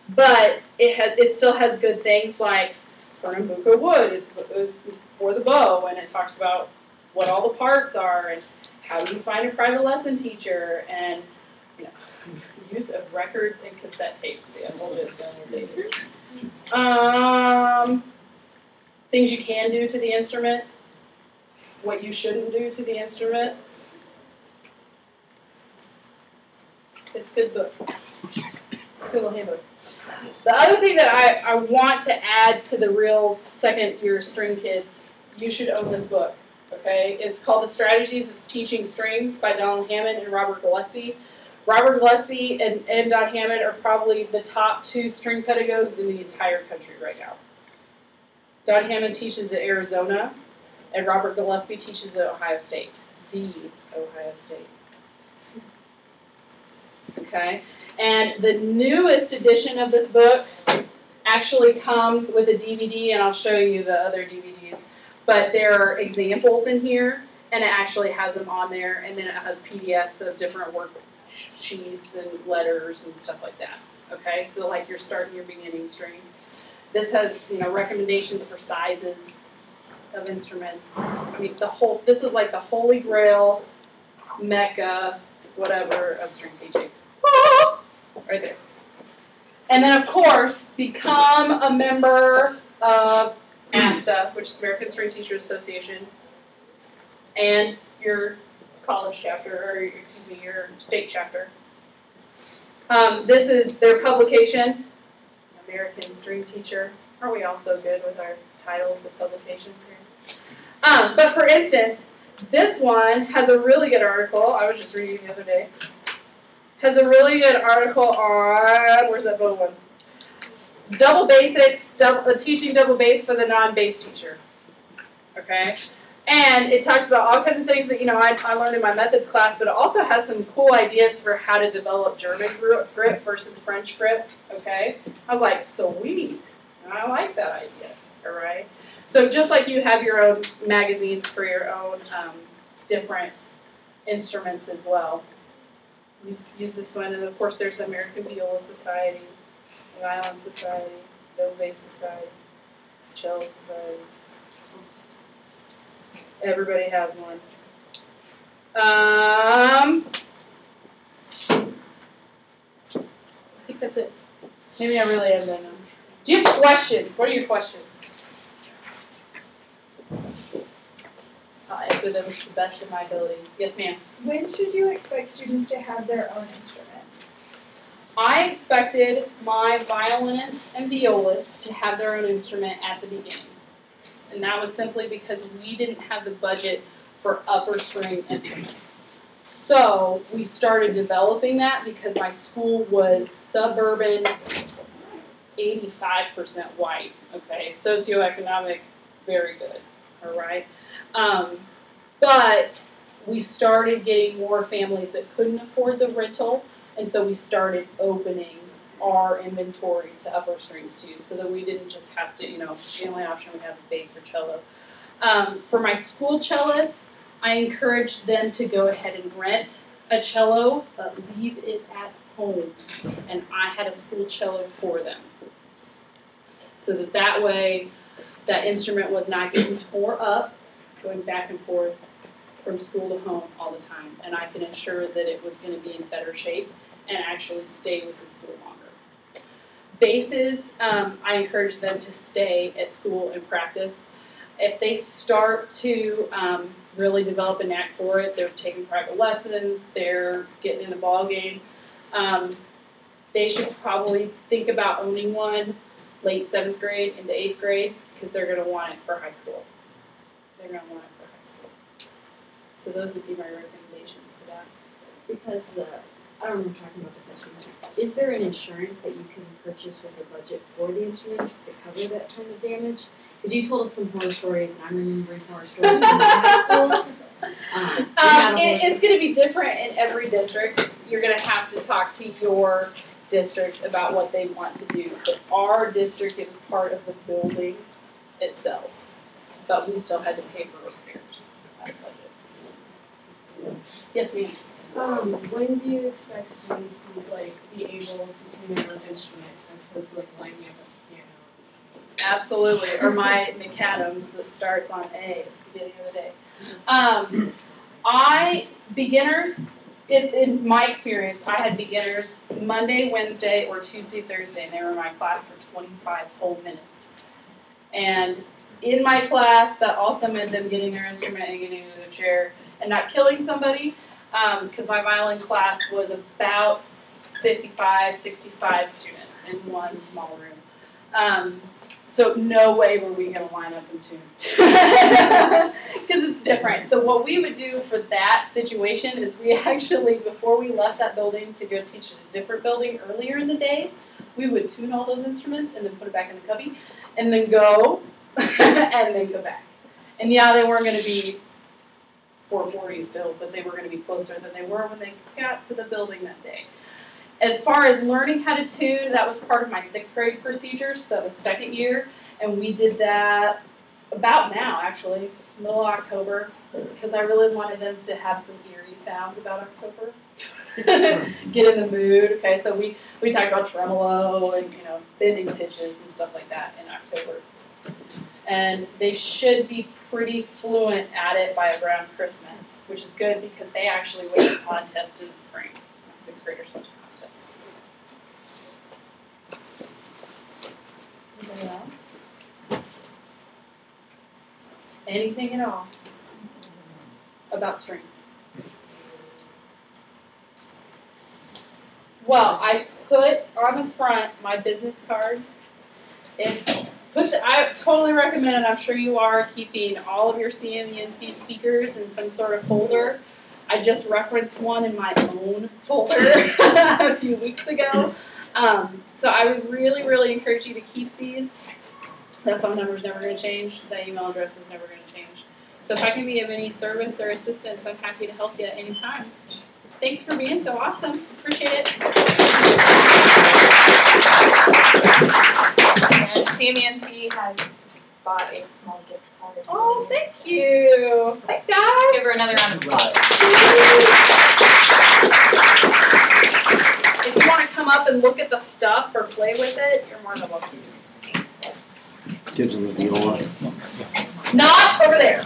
but it still has good things like Pernambuco wood is for the bow, and it talks about what all the parts are and how do you find a private lesson teacher, and you know, use of records and cassette tapes. See, I told you it's going to get dated. Things you can do to the instrument. what you shouldn't do to the instrument. It's a good book. Good little handbook. The other thing that I want to add to the real second-year string kids, you should own this book. Okay, it's called The Strategies of Teaching Strings by Donald Hammond and Robert Gillespie. Robert Gillespie and Don Hammond are probably the top 2 string pedagogues in the entire country right now. Don Hammond teaches at Arizona, and Robert Gillespie teaches at Ohio State. The Ohio State. Okay, and the newest edition of this book actually comes with a DVD, and I'll show you the other DVDs. But there are examples in here, and it actually has them on there, and then it has PDFs of different worksheets and letters and stuff like that. Okay, so like you're starting your beginning string. This has, you know, recommendations for sizes of instruments. I mean, this is like the holy grail, mecca, whatever of string teaching. Right there. And then, of course, become a member of ASTA, which is American String Teachers Association, and your college chapter, or excuse me, your state chapter. This is their publication, American String Teacher. Aren't we all so good with our titles of publications here? But for instance, this one has a really good article. I was just reading the other day. Has a really good article on, where's that book one? Double basics, teaching double bass for the non-bass teacher. Okay? And it talks about all kinds of things that, you know, I learned in my methods class, but it also has some cool ideas for how to develop German grip versus French grip. Okay? I was like, sweet. I like that idea. All right? So just like you have your own magazines for your own different instruments as well. Use this one, and of course there's the American Viola Society, Violin Society, Double Bass Society, Cello Society. Everybody has one. I think that's it. Maybe I really am done now. Do you have questions? What are your questions? I'll answer them to the best of my ability. Yes, ma'am. When should you expect students to have their own instrument? I expected my violinists and violists to have their own instrument at the beginning. And that was simply because we didn't have the budget for upper string instruments. So we started developing that because my school was suburban, 85% white, okay? Socioeconomic, very good, all right? But we started getting more families that couldn't afford the rental, and so we started opening our inventory to upper strings too, so that we didn't just have to, you know, the only option we have is bass or cello. For my school cellists, I encouraged them to go ahead and rent a cello, but leave it at home, and I had a school cello for them. So that way, that instrument was not getting tore up, going back and forth from school to home all the time, and I could ensure that it was going to be in better shape and actually stay with the school longer. Basses, I encourage them to stay at school and practice. If they start to really develop a knack for it, they're taking private lessons, they're getting in the ball game, they should probably think about owning one late 7th grade into 8th grade, because they're going to want it for high school. They're going to want it for high school. So those would be my recommendations for that. Because I don't remember talking about this instrument. Is there an insurance that you can purchase with a budget for the instruments to cover that kind of damage? Because you told us some horror stories, and I'm remembering horror stories from high school. It's going to be different in every district. You're going to have to talk to your district about what they want to do. But our district, it was part of the building itself. But we still had to pay for repairs out of budget. Yes, ma'am. When do you expect students to be able to tune their own instrument as opposed to lining up at the piano? Absolutely, or my McAdams that starts on A at the beginning of the day. Beginners, in my experience, I had beginners Monday, Wednesday, or Tuesday, Thursday, and they were in my class for 25 whole minutes. And in my class, that also meant them getting their instrument and getting into their chair and not killing somebody, because my violin class was about 55, 65 students in one small room. So no way were we going to line up and tune, because it's different. So what we would do for that situation is we actually, before we left that building to go teach in a different building earlier in the day, we would tune all those instruments and then put it back in the cubby, and then go, and then go back. And yeah, they weren't going to be 440s still, but they were going to be closer than they were when they got to the building that day. As far as learning how to tune, that was part of my 6th grade procedure, so that was 2nd year, and we did that about now, actually, middle of October, because I really wanted them to have some eerie sounds about October. Get in the mood. Okay, so we talked about tremolo and, you know, bending pitches and stuff like that in October. And they should be pretty fluent at it by around Christmas, which is good because they actually went to contests in the spring. My 6th graders went to contests. Anybody else? Anything at all about strings? Well, I put on the front my business card. I totally recommend it. I'm sure you are keeping all of your CMENC speakers in some sort of folder. I just referenced one in my own folder a few weeks ago. So I would really, really encourage you to keep these. That phone number is never going to change. That email address is never going to change. So if I can be of any service or assistance, I'm happy to help you at any time. Thanks for being so awesome. Appreciate it. And CMENC has bought a small gift card. Oh, thank you. Thanks, guys. Give her another round of applause. If you want to come up and look at the stuff or play with it, you're more than welcome. Gives them the viola. Not over there.